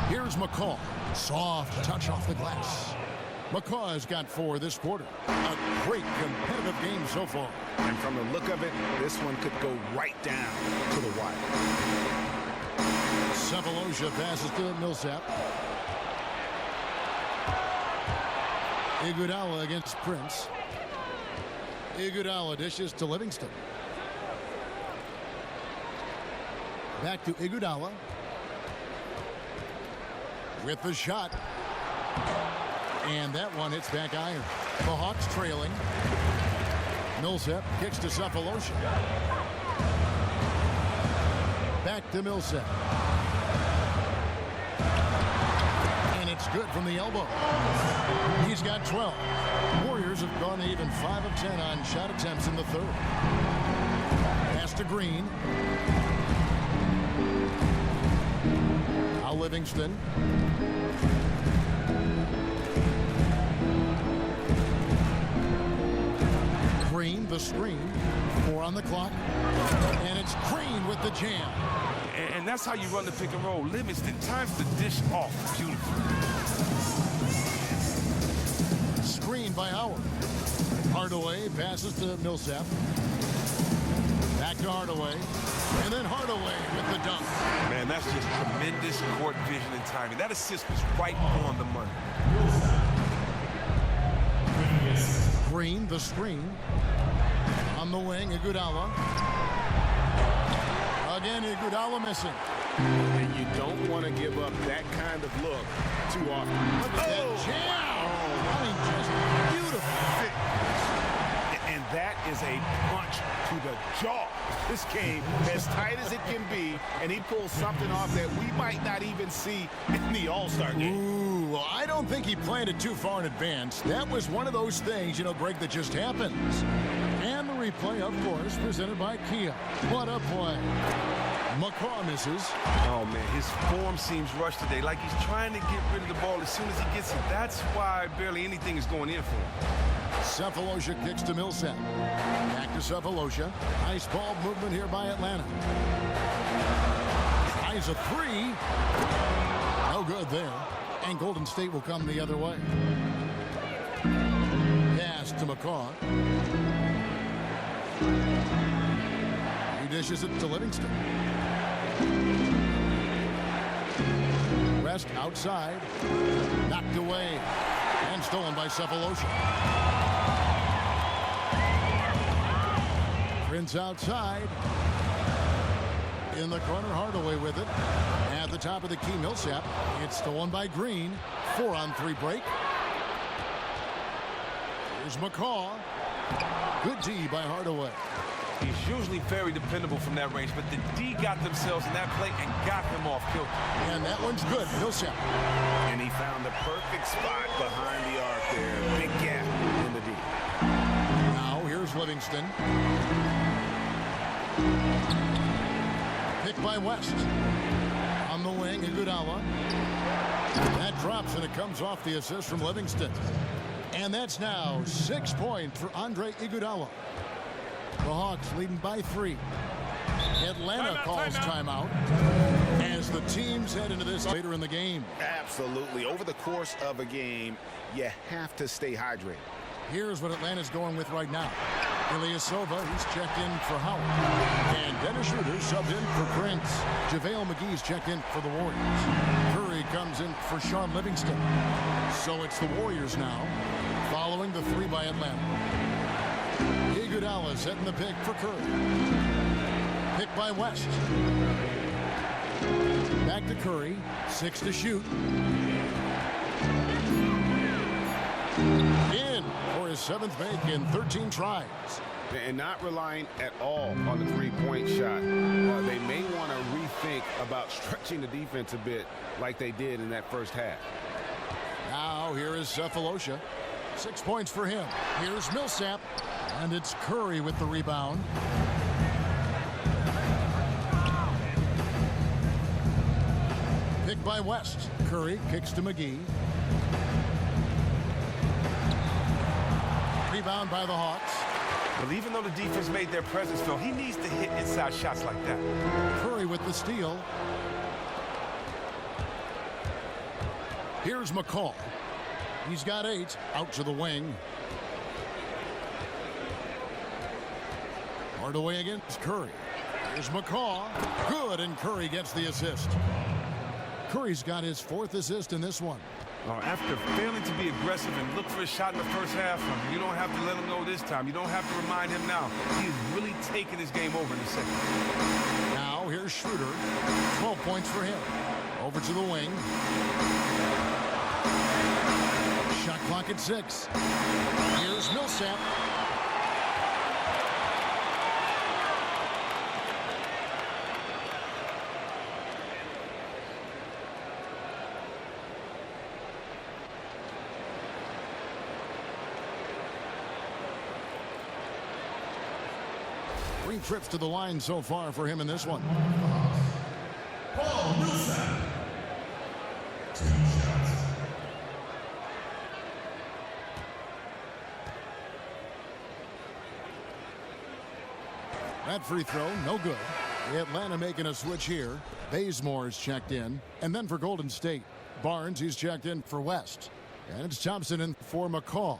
Here's McCall. Soft touch off the glass. McCall has got 4 this quarter. A great competitive game so far. And from the look of it, this one could go right down to the wire. Cephalosha passes to Millsap. Iguodala against Prince. Iguodala dishes to Livingston. Back to Iguodala. With the shot. And that one hits back iron. The Hawks trailing. Millsap kicks to Cephalosha. Back to Millsap. good from the elbow. He's got 12. Warriors have gone to even 5 of 10 on shot attempts in the third. Pass to Green. Now Livingston. Green, the screen. 4 on the clock. And it's Green with the jam. And that's how you run the pick and roll. Livingston times the dish off beautifully. Screen by Howard. Hardaway passes to Millsap. Back to Hardaway. And then Hardaway with the dunk. Man, that's just tremendous court vision and timing. That assist was right on the money. Green, the screen. On the wing, Iguodala. Again, Iguodala missing. And you don't want to give up that kind of look too often. Look at that jam! I mean, just beautiful. And that is a punch to the jaw. This game as tight as it can be, and he pulls something off that we might not even see in the All-Star game. Ooh, well, I don't think he planned it too far in advance. That was one of those things, you know, Greg, that just happens. And the replay, of course, presented by Kia. What a play. McCaw misses. Oh, man, his form seems rushed today, like he's trying to get rid of the ball as soon as he gets it. That's why barely anything is going in for him. Cephalosha kicks to Millsap. Back to Cephalosha. Nice ball movement here by Atlanta. Eyes a three. No good there. And Golden State will come the other way. Pass to McCaw. He dishes it to Livingston. West outside. Knocked away. And stolen by Cephalosha. Prince outside. In the corner, Hardaway with it. At the top of the key, Millsap. It's stolen by Green. 4-on-3 break. Here's McCaw. Good D by Hardaway. He's usually very dependable from that range, but the D got themselves in that play and got him off kilter. And that one's good. Millsap. And he found the perfect spot behind the arc there. Big gap in the D. Now here's Livingston. Picked by West. On the wing, Iguodala. That drops, and it comes off the assist from Livingston. And that's now 6 points for Andre Iguodala. The Hawks leading by 3. Atlanta calls timeout as the teams head into this later in the game. Absolutely. Over the course of a game, you have to stay hydrated. Here's what Atlanta's going with right now. Ilyasova, he's checked in for Howard. And Dennis Schroeder subbed in for Prince. JaVale McGee's checked in for the Warriors. Curry comes in for Sean Livingston. So it's the Warriors now, following the 3 by Atlanta. Iguodala setting the pick for Curry. Pick by West. Back to Curry. 6 to shoot. In for his 7th make in 13 tries. And not relying at all on the three-point shot. They may want to rethink about stretching the defense a bit like they did in that first half. Now here is Cephalosha. 6 points for him. Here's Millsap. And it's Curry with the rebound. Picked by West. Curry kicks to McGee. Rebound by the Hawks. But even though the defense made their presence felt, he needs to hit inside shots like that. Curry with the steal. Here's McCaw. He's got 8. Out to the wing. Hardaway against Curry. Here's McCaw. Good, and Curry gets the assist. Curry's got his 4th assist in this one. After failing to be aggressive and look for a shot in the first half, you don't have to let him know this time. You don't have to remind him now. He's really taking his game over in the second. Now here's Schroeder. 12 points for him. Over to the wing. Shot clock at 6. Here's Millsap. 3 trips to the line so far for him in this one. That free throw, no good. Atlanta making a switch here. Bazemore's checked in. And then for Golden State, Barnes, he's checked in for West. And it's Thompson in for McCall.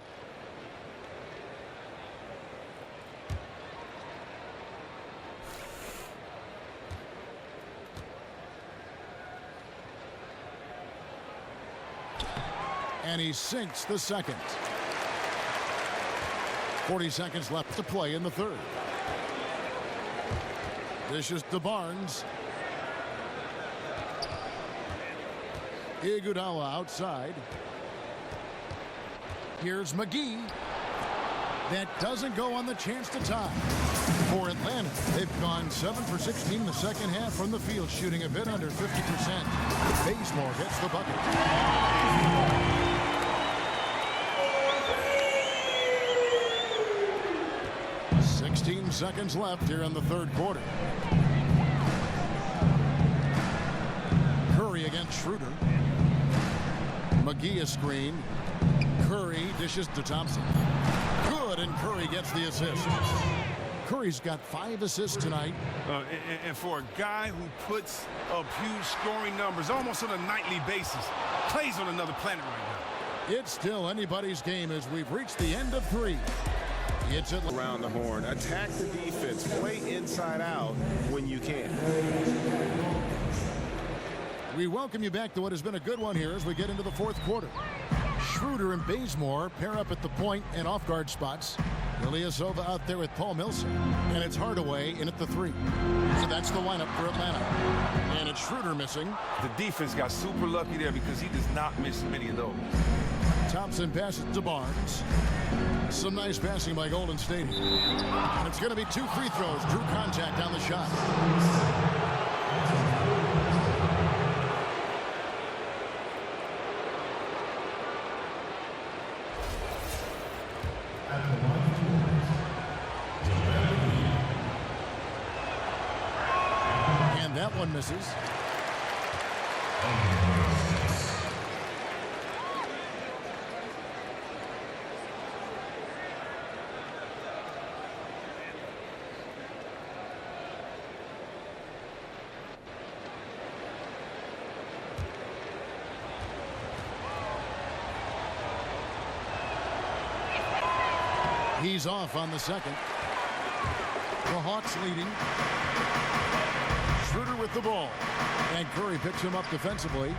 And he sinks the second. 40 seconds left to play in the third. Dishes to Barnes. Iguodala outside. Here's McGee. That doesn't go on the chance to tie. For Atlanta, they've gone 7 for 16 in the second half from the field, shooting a bit under 50%. Bazemore gets the bucket. 16 seconds left here in the third quarter. Curry against Schroeder. McGee a screen. Curry dishes to Thompson. Good, and Curry gets the assist. Curry's got 5 assists tonight. And for a guy who puts up huge scoring numbers almost on a nightly basis, plays on another planet right now. It's still anybody's game as we've reached the end of 3. It's around the horn. Attack the defense. Play inside out when you can. We welcome you back to what has been a good one here as we get into the fourth quarter. Schroeder and Bazemore pair up at the point and off-guard spots. Ilyasova out there with Paul Millsap. And it's Hardaway in at the 3. So that's the lineup for Atlanta. And it's Schroeder missing. The defense got super lucky there because he does not miss many of those. Thompson passes to Barnes. Some nice passing by Golden State. And it's going to be 2 free throws. Drew contact on the shot. And that one misses. He's off on the second. The Hawks leading. Schroeder with the ball. And Curry picks him up defensively.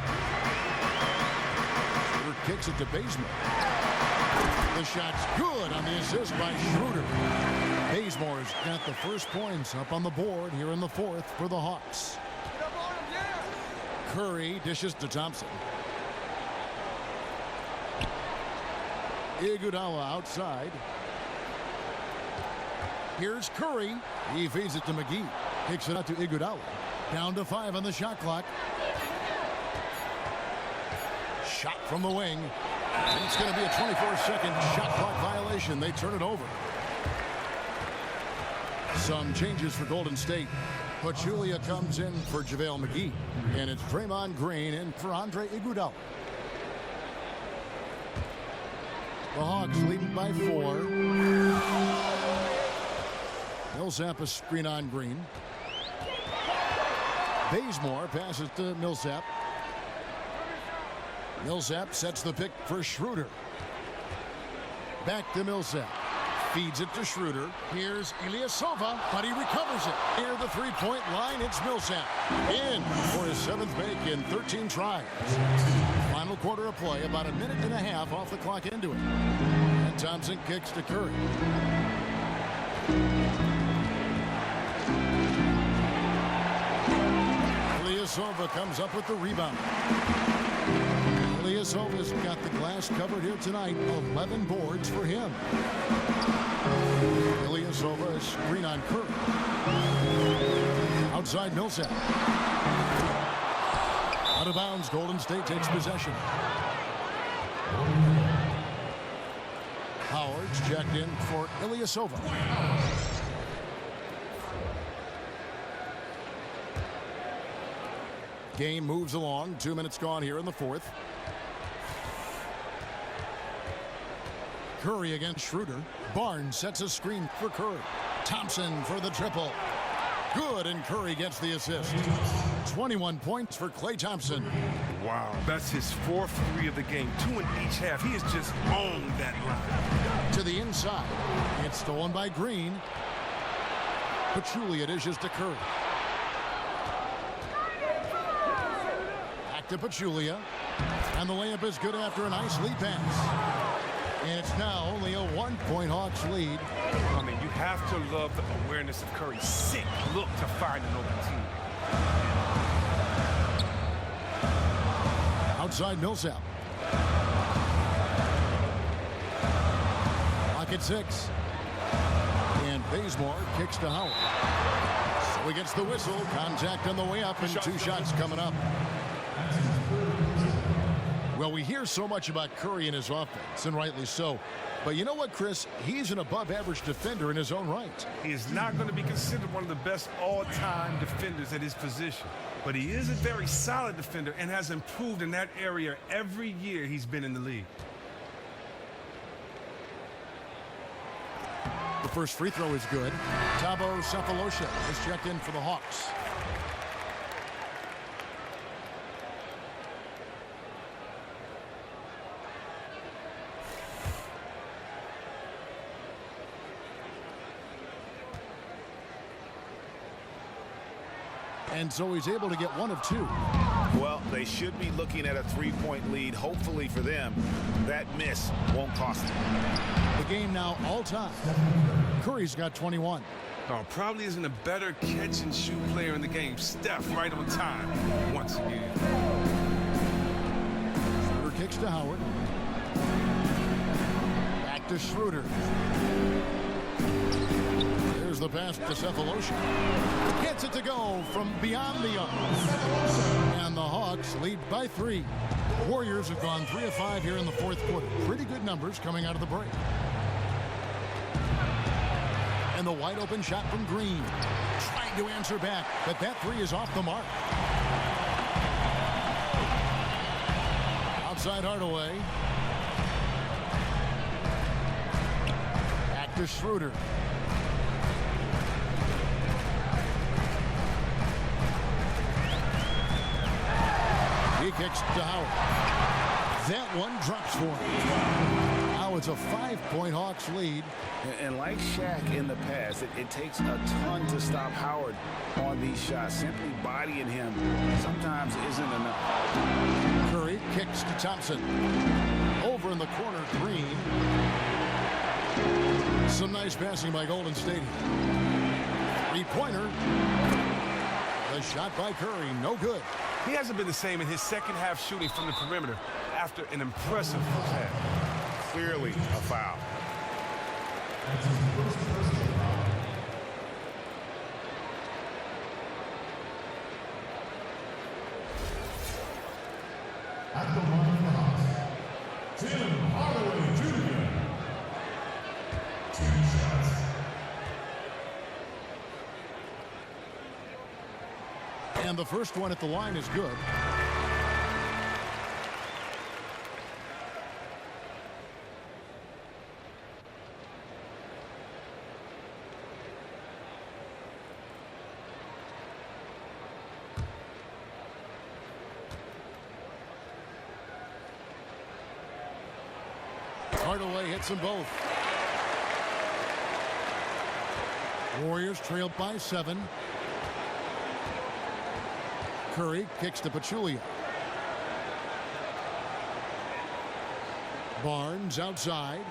Schroeder kicks it to Bazemore. The shot's good on the assist by Schroeder. Bazemore's got the first points up on the board here in the fourth for the Hawks. Curry dishes to Thompson. Iguodala outside. Here's Curry. He feeds it to McGee. Kicks it out to Iguodala. Down to 5 on the shot clock. Shot from the wing. And it's going to be a 24-second shot clock violation. They turn it over. Some changes for Golden State. Pachulia comes in for JaVale McGee. And it's Draymond Green in for Andre Iguodala. The Hawks leading by 4. Millsap a screen on Green. Bazemore passes to Millsap. Millsap sets the pick for Schroeder. Back to Millsap. Feeds it to Schroeder. Here's Ilyasova, but he recovers it. Near the three-point line, it's Millsap. In for his 7th make in 13 tries. Final quarter of play, about a minute and a half off the clock into it. And Thompson kicks to Curry. Ilyasova comes up with the rebound. Ilyasova's got the glass covered here tonight. 11 boards for him. Ilyasova is screen on Curry. Outside Millsap. Out of bounds. Golden State takes possession. Howard's checked in for Ilyasova. Game moves along. 2 minutes gone here in the fourth. Curry against Schroeder. Barnes sets a screen for Curry. Thompson for the triple. Good, and Curry gets the assist. 21 points for Klay Thompson. Wow, that's his 4th three of the game. 2 in each half. He has just owned that line. To the inside. It's stolen by Green. Pachulia dishes to Curry. Back to Pachulia. And the layup is good after a nice lead pass. And it's now only a 1-point Hawks lead. I mean, you have to love the awareness of Curry's sick look to find an open team. Outside Millsap. Pocket 6. And Bazemore kicks to Howard. So he gets the whistle. Contact on the way up, and 2 shots coming up. Well, we hear so much about Curry and his offense, and rightly so. But you know what, Chris? He's an above-average defender in his own right. He is not going to be considered one of the best all-time defenders at his position. But he is a very solid defender and has improved in that area every year he's been in the league. The first free throw is good. Thabo Sefolosha is checked in for the Hawks. And so he's able to get 1 of 2. Well, they should be looking at a 3-point lead. Hopefully for them, that miss won't cost them. The game now all-time. Curry's got 21. Oh, probably isn't a better catch-and-shoot player in the game. Steph right on time once again. Schroeder kicks to Howard. Back to Schroeder. There's the pass to Sefolosha. Gets it to go from beyond the arc. And the Hawks lead by 3. Warriors have gone 3 of 5 here in the fourth quarter. Pretty good numbers coming out of the break. And the wide open shot from Green. Trying to answer back, but that 3 is off the mark. Outside Hardaway. Back to Schroeder. He kicks to Howard. That one drops for him. Now it's a 5-point Hawks lead. And like Shaq in the past, it takes a ton to stop Howard on these shots. Simply bodying him sometimes isn't enough. Curry kicks to Thompson. Over in the corner, Green. Some nice passing by Golden State. 3-pointer. The shot by Curry, no good. He hasn't been the same in his second half shooting from the perimeter after an impressive first half. Clearly a foul. At the line of the Hawks, Tim Hardaway Jr. 2 shots. And the first one at the line is good. Hardaway hits them both. Warriors trailed by 7. Curry kicks to Pachulia. Barnes outside.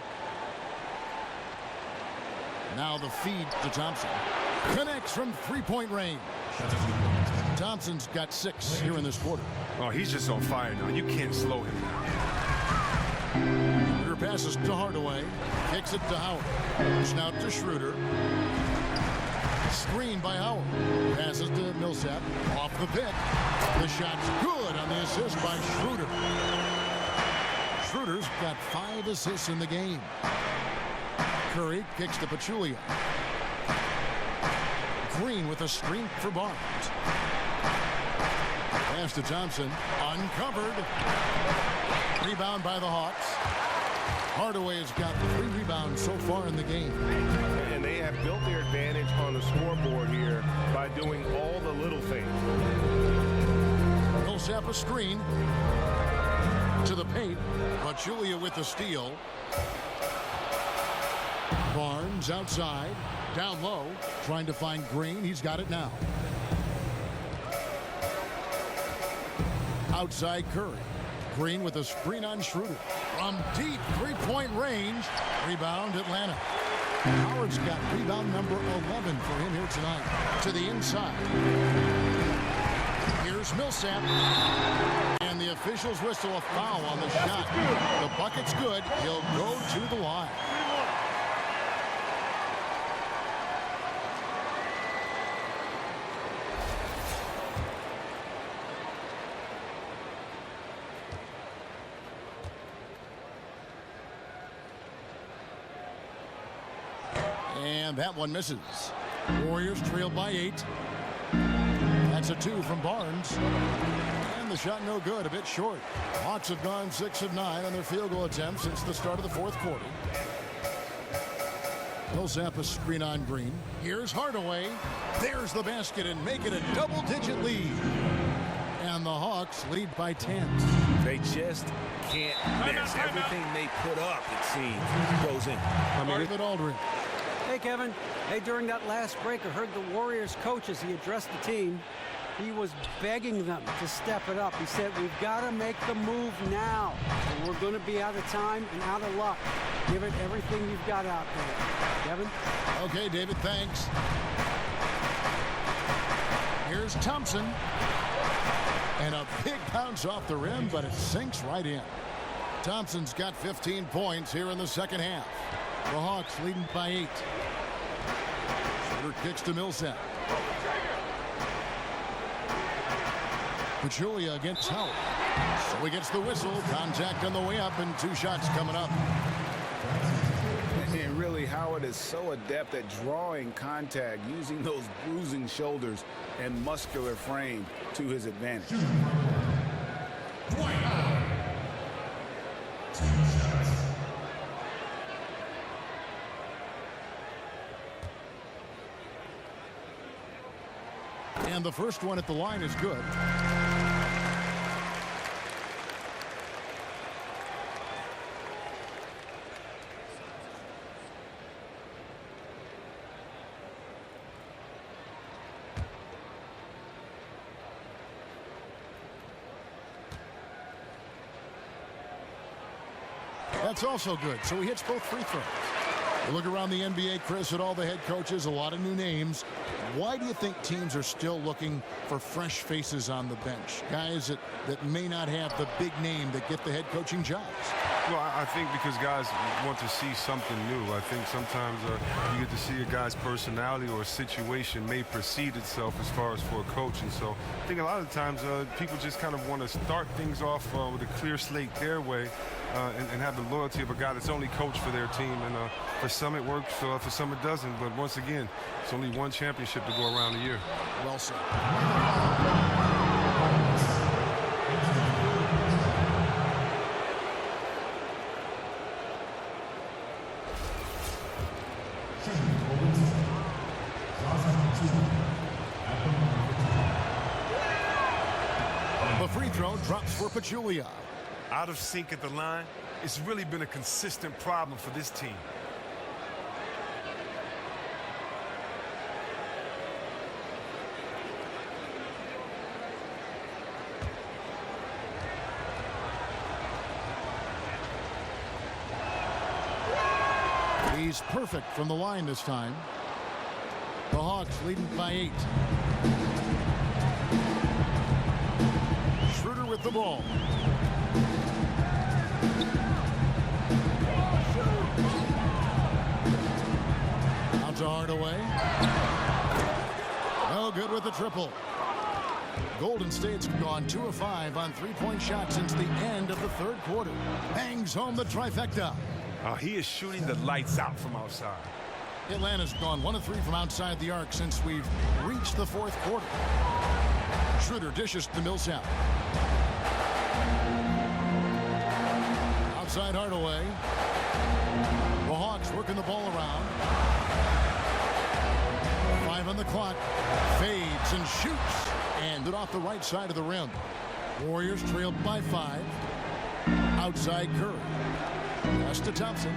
Now the feed to Thompson. Connects from 3-point range. Thompson's got 6 here in this quarter. Oh, he's just on fire now. You can't slow him down. Schroeder passes to Hardaway. Kicks it to Howard. It's now to Schroeder. Screen by Howard. Passes to Millsap. Off the pick. The shot's good on the assist by Schroeder. Schroeder's got 5 assists in the game. Curry kicks to Pachulia. Green with a screen for Barnes. pass to Thompson. Uncovered. Rebound by the Hawks. Hardaway has got 3 rebounds so far in the game. And they have built their advantage on the scoreboard here by doing all the little things. Millsap a screen to the paint, but Julia with the steal. Barnes outside, down low, trying to find Green. He's got it now. Outside Curry. Green with a screen on Schroeder. From deep three-point range. Rebound Atlanta. Howard's got rebound number 11 for him here tonight. To the inside. Here's Millsap. And the officials whistle a foul on the shot. The bucket's good. He'll go to the line. And that one misses. Warriors trail by 8. That's a 2 from Barnes. And the shot no good, a bit short. Hawks have gone 6 of 9 on their field goal attempts since the start of the fourth quarter. Millsap a screen on Green. Here's Hardaway. There's the basket and make it a double-digit lead. And the Hawks lead by 10. They just can't miss. Everything they put up, it seems, goes in. David Aldridge. Hey, Kevin. Hey, during that last break, I heard the Warriors coach as he addressed the team. He was begging them to step it up. He said, we've got to make the move now. And we're going to be out of time and out of luck. Give it everything you've got out there. Kevin? Okay, David, thanks. Here's Thompson. And a big bounce off the rim, but it sinks right in. Thompson's got 15 points here in the second half. The Hawks leading by 8. Schroeder kicks to Millsap. Pachulia against Howard. So he gets the whistle. Contact on the way up and 2 shots coming up. And really, Howard is so adept at drawing contact, using those bruising shoulders and muscular frame to his advantage. Dwight Howard. 2 shots. And the first one at the line is good. That's also good. So he hits both free throws. You look around the NBA, Chris, at all the head coaches, a lot of new names. Why do you think teams are still looking for fresh faces on the bench? Guys that may not have the big name that get the head coaching jobs. Well, I think because guys want to see something new. I think sometimes you get to see a guy's personality or a situation may precede itself as far as for a coach. And so I think a lot of times people just kind of want to start things off with a clear slate their way and have the loyalty of a guy that's only coached for their team. And for some it works, for some it doesn't. But once again, it's only one championship to go around a year. Well said. The free throw drops for Pachulia. Out of sync at the line, it's really been a consistent problem for this team. He's perfect from the line this time. The Hawks leading by 8. Schroeder with the ball. Out to Hardaway. No good with the triple. Golden State's gone 2 of 5 on three-point shots since the end of the third quarter. Bangs home the trifecta. He is shooting the lights out from outside. Atlanta's gone 1 of 3 from outside the arc since we've reached the fourth quarter. Schroeder dishes to Millsap. Outside Hardaway. The Hawks working the ball around. 5 on the clock. Fades and shoots. And it off the right side of the rim. Warriors trailed by 5. Outside Curry. Pass to Thompson.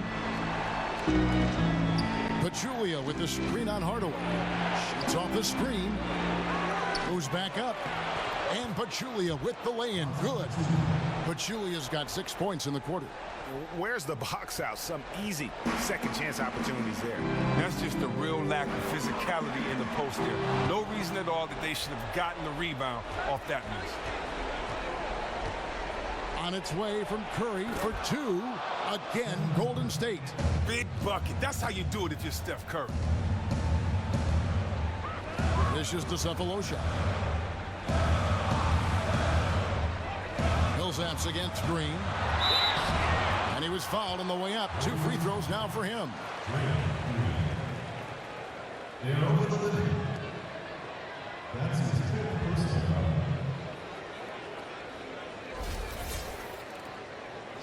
Pachulia with the screen on Hardaway. Shoots off the screen. Goes back up. And Pachulia with the lay-in. Good. Pachulia's got 6 points in the quarter. Where's the box out? Some easy second chance opportunities there. That's just a real lack of physicality in the post there. No reason at all that they should have gotten the rebound off that miss. On its way from Curry for 2. Again, Golden State. Big bucket. That's how you do it if you're Steph Curry. Dishes to Cephalosha. Millsap's against Green. And he was fouled on the way up. 2 free throws now for him. And over the limit. That's his 5th personal foul.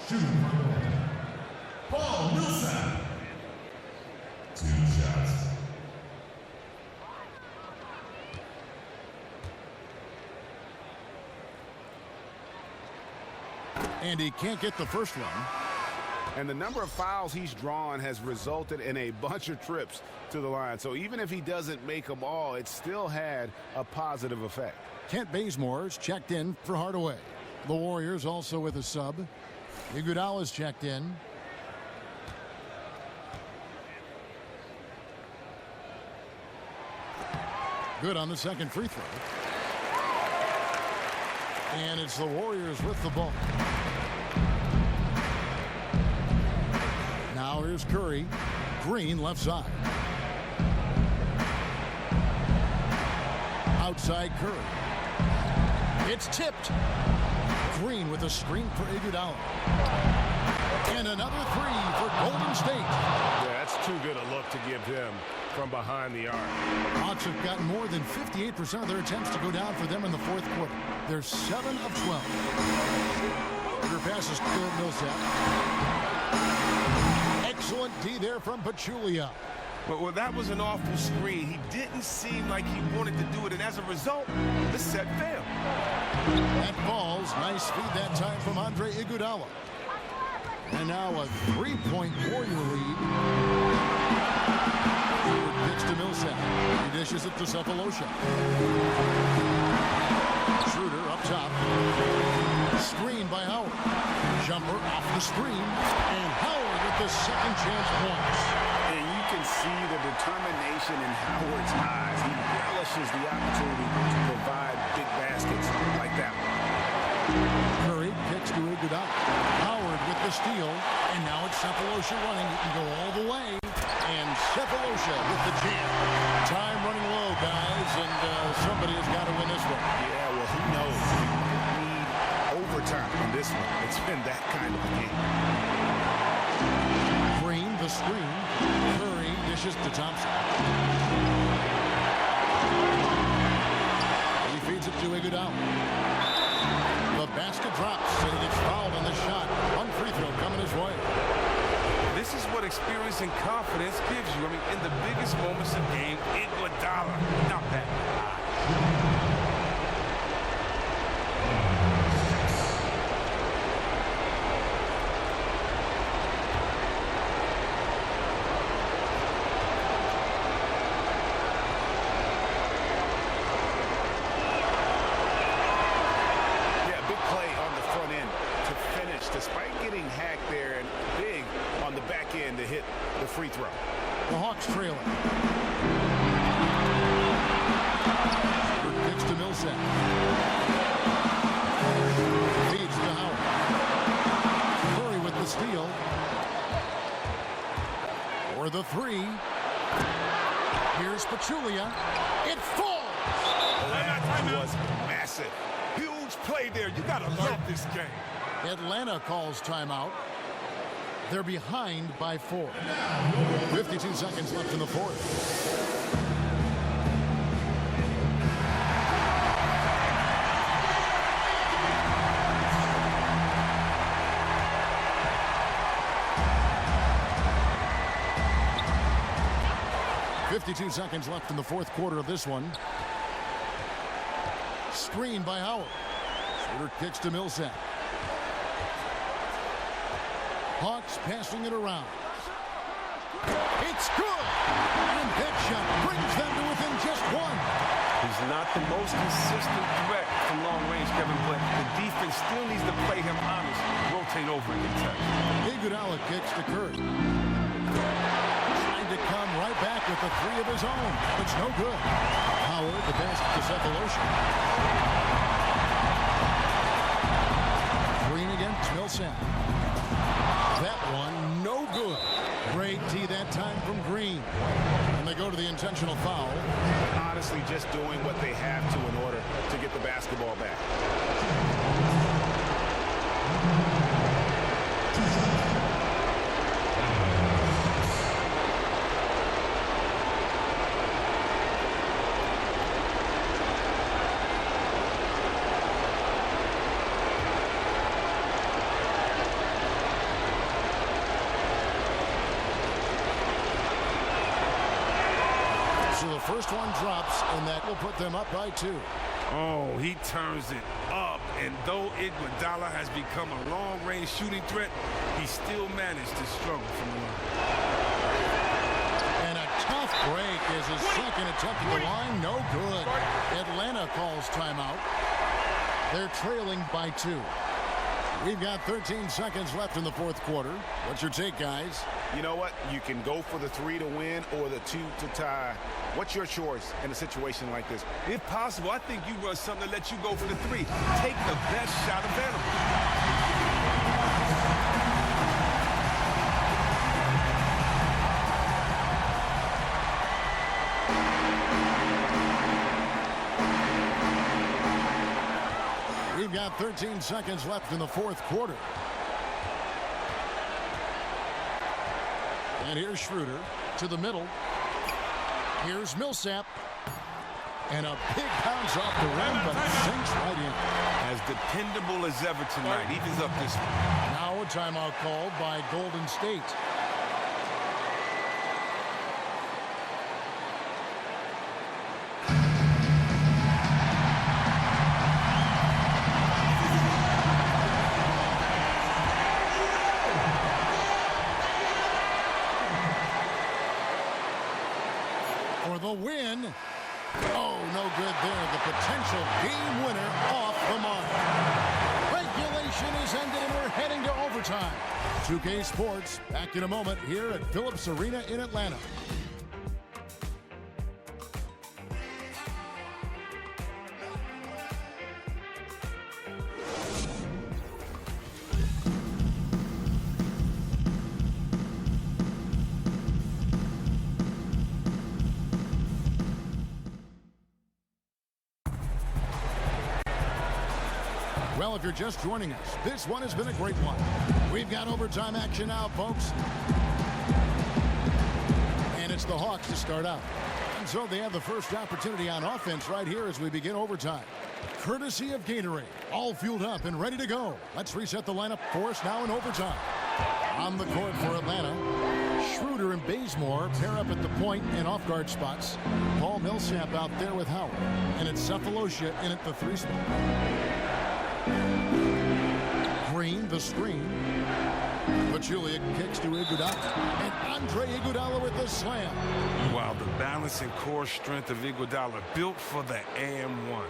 Shooting from the line. Paul Millsap. 2 shots. And he can't get the first one. And the number of fouls he's drawn has resulted in a bunch of trips to the line. So even if he doesn't make them all, it still had a positive effect. Kent Bazemore's checked in for Hardaway. The Warriors also with a sub. Iguodala's checked in. Good on the second free throw. And it's the Warriors with the ball. Now here's Curry. Green left side. Outside Curry. It's tipped. Green with a screen for Iguodala. And another 3 for Golden State. Yeah, that's too good a look to give them from behind the arc. Hawks have gotten more than 58% of their attempts to go down for them in the fourth quarter. They're 7 of 12. Your pass is to Millsap. Excellent D there from Pachulia. Well, that was an awful screen. He didn't seem like he wanted to do it, and as a result, the set failed. That falls. Nice feed that time from Andre Iguodala. And now a 3-point Warrior lead. Pitch to Millsap. He dishes it to Cephalosha. Schroeder up top. Screen by Howard. Jumper off the screen. And Howard with the second chance points. And you can see the determination in Howard's eyes. He relishes the opportunity to provide big baskets like that one. Curry kicks to Iguodala. Howard with the steal. And now it's Cephalosha running. He can go all the way. And Cephalosha with the jam. Time running low, guys. And somebody has got to win this one. Yeah, well, who knows? We need overtime on this one. It's been that kind of a game. Green, the screen. Curry dishes to Thompson. He feeds it to Iguodala. The basket drops, and he gets fouled on the shot. One free throw coming his way. This is what experience and confidence gives you. I mean, in the biggest moments of the game, Iguodala, not that high. Free throw. The Hawks trailing. Pitch to Millsap. Feeds to Howard. Curry with the steal. For the 3. Here's Pachulia. It falls. That was massive. Huge play there. You got to love this game. Atlanta calls timeout. They're behind by 4. 52 seconds left in the fourth. 52 seconds left in the fourth quarter of this one. Screen by Howard. Schroeder kicks to Millsap. Hawks passing it around. It's good! And that shot brings them to within just one. He's not the most consistent threat from long range, Kevin, but the defense still needs to play him honest, rotate over and contest. Iguodala kicks to Curry. Trying to come right back with the three of his own. It's no good. Howard, the basket to Cephalosha. Green against Millsap. That one, no good. Great D that time from Green. And they go to the intentional foul. Honestly, just doing what they have to in order to get the basketball back. So the first one drops, and that will put them up by 2. Oh, he turns it up, and though Iguodala has become a long-range shooting threat, he still managed to struggle from the line. And a tough break is his second attempt at the line. No good. Atlanta calls timeout. They're trailing by 2. We've got 13 seconds left in the fourth quarter. What's your take, guys? You know what? You can go for the 3 to win or the 2 to tie. What's your choice in a situation like this? If possible, I think you run something to let you go for the 3. Take the best shot available. We've got 13 seconds left in the fourth quarter. And here's Schroeder to the middle. Here's Millsap. And a big bounce off the rim, but it sinks right in. As dependable as ever tonight. Evens up this one. Now a timeout called by Golden State. For the win. Oh, no good there. The potential game winner off the mark. Regulation is ended and we're heading to overtime. 2K Sports back in a moment here at Phillips Arena in Atlanta. Well, if you're just joining us, this one has been a great one. We've got overtime action now, folks. And it's the Hawks to start out. And so they have the first opportunity on offense right here as we begin overtime. Courtesy of Gatorade. All fueled up and ready to go. Let's reset the lineup for us now in overtime. On the court for Atlanta, Schroeder and Bazemore pair up at the point and off-guard spots. Paul Millsap out there with Howard. And it's Cephalosha in at the 3 spot. Green, the screen. Pachulia kicks to Iguodala. And Andre Iguodala with the slam. Wow, the balance and core strength of Iguodala built for the AM1.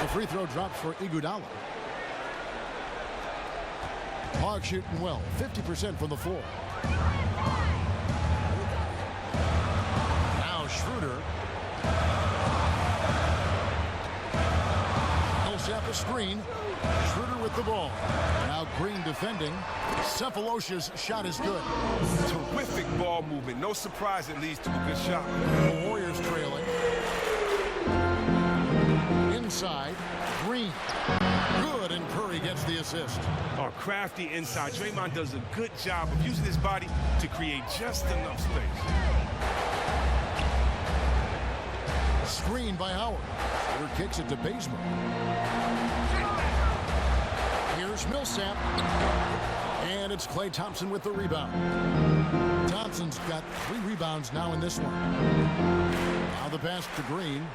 The free throw drops for Iguodala. Hawks shooting well, 50% from the floor. Now Schroeder. Millsap a screen. Schroeder with the ball. Now Green defending. Cephalosha's shot is good. Terrific ball movement. No surprise it leads to a good shot. The Warriors trailing. Inside. Green. Good, and Curry gets the assist. Oh, crafty inside. Draymond does a good job of using his body to create just enough space. Screen by Howard. Schroeder kicks it to Bazemore. Here's Millsap. And it's Klay Thompson with the rebound. Thompson's got 3 rebounds now in this one. Now the pass to Green.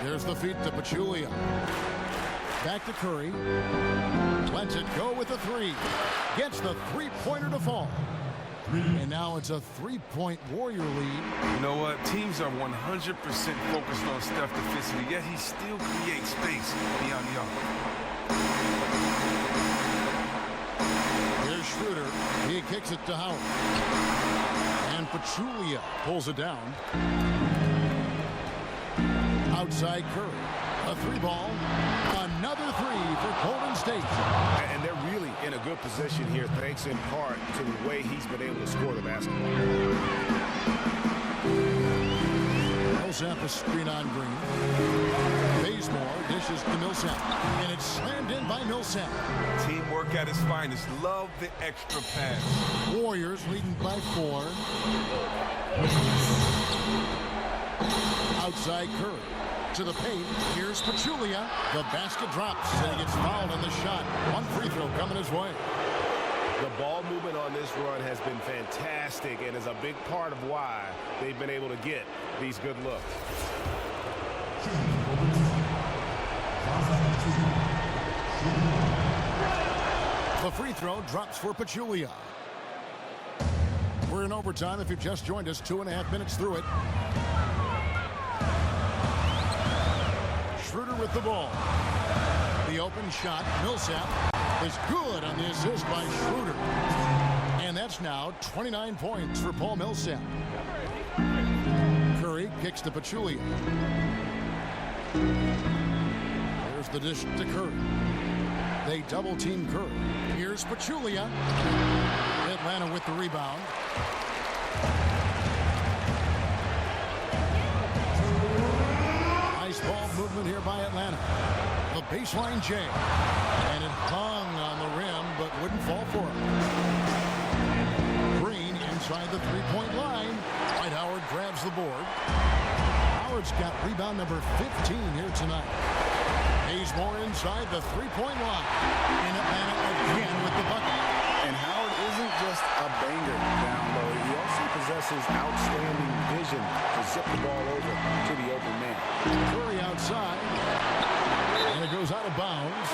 There's the feed to Pachulia. Back to Curry. Lets it go with the 3. Gets the 3-pointer to fall. And now it's a 3-point Warrior lead. You know what? Teams are 100% focused on Steph defensively, yet he still creates space beyond the arc. Here's Schroeder. He kicks it to Howard. And Pachulia pulls it down. Outside Curry. A 3-ball. Another 3 for Golden State. And they're really in a good position here, thanks in part to the way he's been able to score the basketball. Millsap a screen on Green. Bazemore dishes to Millsap. And it's slammed in by Millsap. Teamwork at its finest. Love the extra pass. Warriors leading by 4. Outside Curry. To the paint. Here's Pachulia. The basket drops and he gets fouled on the shot. 1 free throw coming his way. The ball movement on this run has been fantastic and is a big part of why they've been able to get these good looks. The free throw drops for Pachulia. We're in overtime. If you've just joined us, 2.5 minutes through it. Schroeder with the ball. The open shot, Millsap, is good on the assist by Schroeder. And that's now 29 points for Paul Millsap. Curry kicks to Pachulia. There's the dish to Curry. They double-team Curry. Here's Pachulia. Atlanta with the rebound. Nice ball movement here by Atlanta. The baseline J. And it hung on the rim, but wouldn't fall for him. Green inside the 3-point line. Dwight Howard grabs the board. Howard's got rebound number 15 here tonight. Bazemore inside the 3-point line. And Atlanta again with the bucket. And Howard isn't just a banger down low. He also possesses outstanding vision to zip the ball over to the open man. Curry outside. And it goes out of bounds.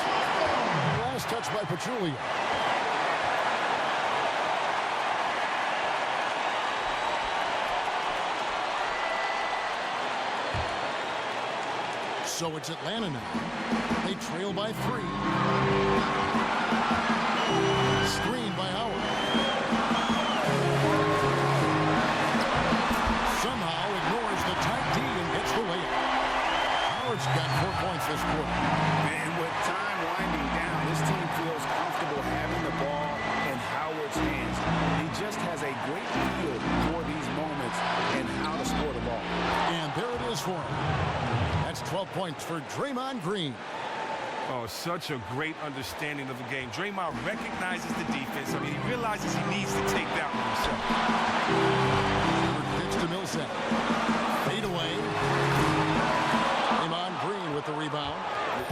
Last touch by Pachulia. So it's Atlanta now. They trail by 3. Screen by Howard. Somehow ignores the tight D and gets the layup. Howard's got 4 points this quarter. And with time winding down, this team feels comfortable having the ball in Howard's hands. He just has a great feel for these moments and how to score the ball. And there it is for him. That's 12 points for Draymond Green. Oh, such a great understanding of the game. Draymond recognizes the defense. I mean, he realizes he needs to take that one himself. Pitch to Millsap. Fade away. Draymond Green with the rebound.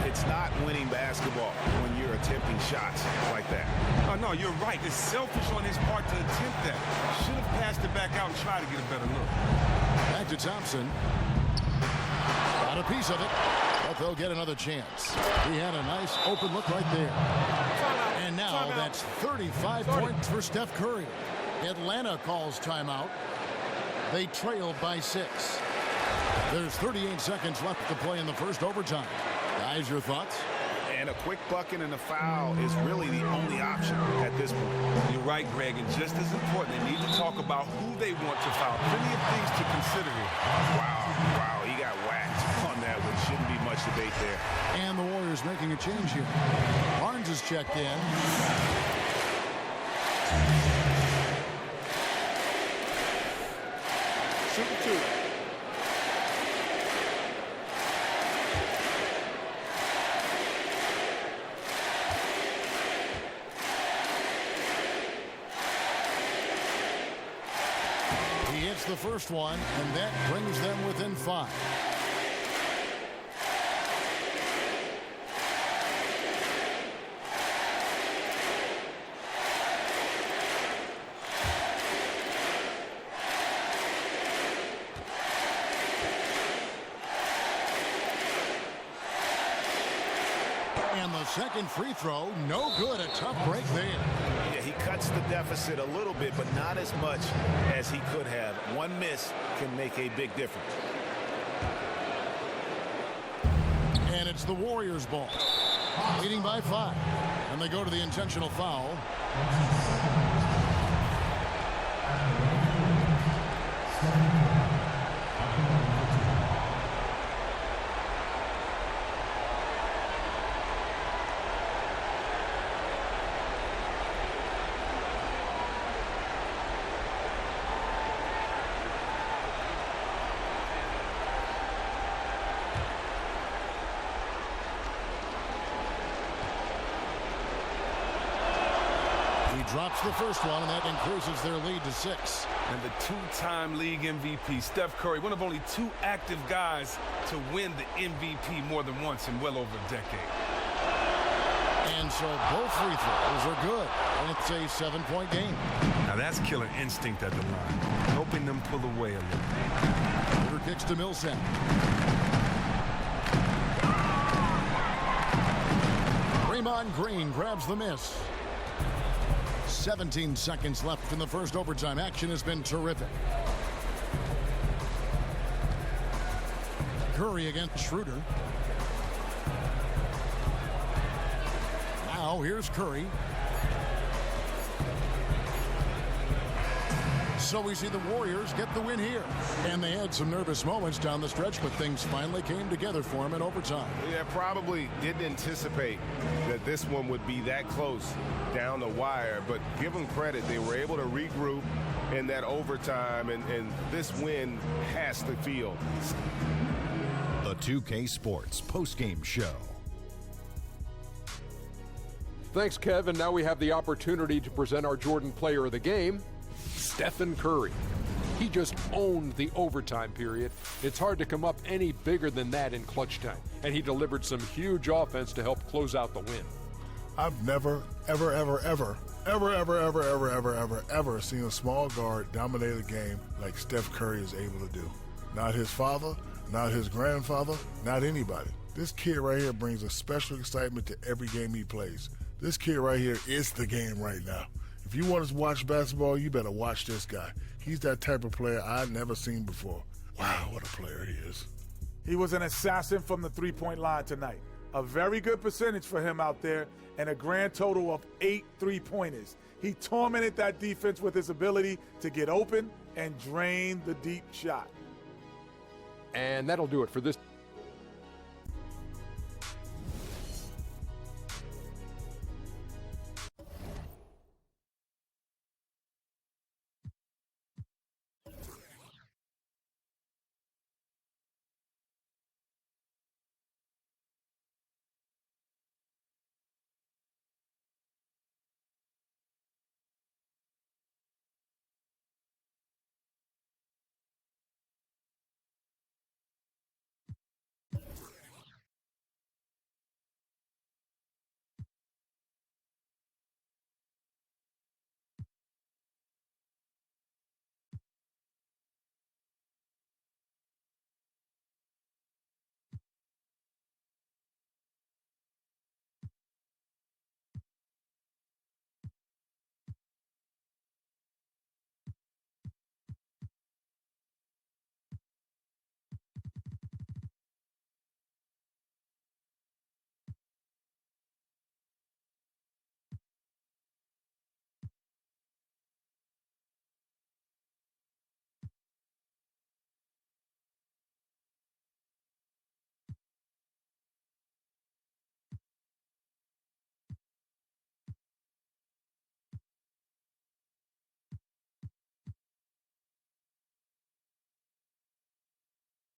It's not winning basketball when you're attempting shots like that. Oh, no, you're right. It's selfish on his part to attempt that. Should have passed it back out and tried to get a better look. Back to Thompson. Got a piece of it, but they'll get another chance. He had a nice open look right there. And now that's 35 points for Steph Curry. Atlanta calls timeout. They trail by 6. There's 38 seconds left to play in the first overtime. Guys, your thoughts? And a quick bucket and a foul is really the only option at this point. You're right, Greg, and just as important, they need to talk about who they want to foul. Plenty of things to consider here. Wow, he got whacked on that one. Shouldn't be much debate there. And the Warriors making a change here. Barnes is checked in. Shooting 2. hits the first one, and that brings them within 5. And the second free throw, no good. A tough break there. Yeah, he cuts the deficit a little bit, but not as much as he could have. One miss can make a big difference. And it's the Warriors' ball. Leading by 5. And they go to the intentional foul. Drops the first one, and that increases their lead to 6. And the 2-time league MVP, Steph Curry, one of only 2 active guys to win the MVP more than once in well over a decade. And so both free throws are good, and it's a 7-point game. Now that's killer instinct at the line, helping them pull away a little. Porter kicks to Millsap. Draymond Green grabs the miss. 17 seconds left in the first overtime. Action has been terrific. Curry against Schroeder. Now here's Curry. So we see the Warriors get the win here. And they had some nervous moments down the stretch, but things finally came together for them in overtime. Yeah, probably didn't anticipate that this one would be that close down the wire, but give them credit. They were able to regroup in that overtime, and this win has to feel. The 2K Sports postgame show. Thanks, Kevin. Now we have the opportunity to present our Jordan Player of the Game, Stephen Curry. He just owned the overtime period. It's hard to come up any bigger than that in clutch time, and he delivered some huge offense to help close out the win. I've never, ever seen a small guard dominate a game like Steph Curry is able to do. Not his father, not his grandfather, not anybody. This kid right here brings a special excitement to every game he plays. This kid right here is the game right now. If you want to watch basketball, you better watch this guy. He's that type of player I've never seen before. Wow, what a player he is. He was an assassin from the three-point line tonight. A very good percentage for him out there, and a grand total of 8 3-pointers. He tormented that defense with his ability to get open and drain the deep shot. And that'll do it for this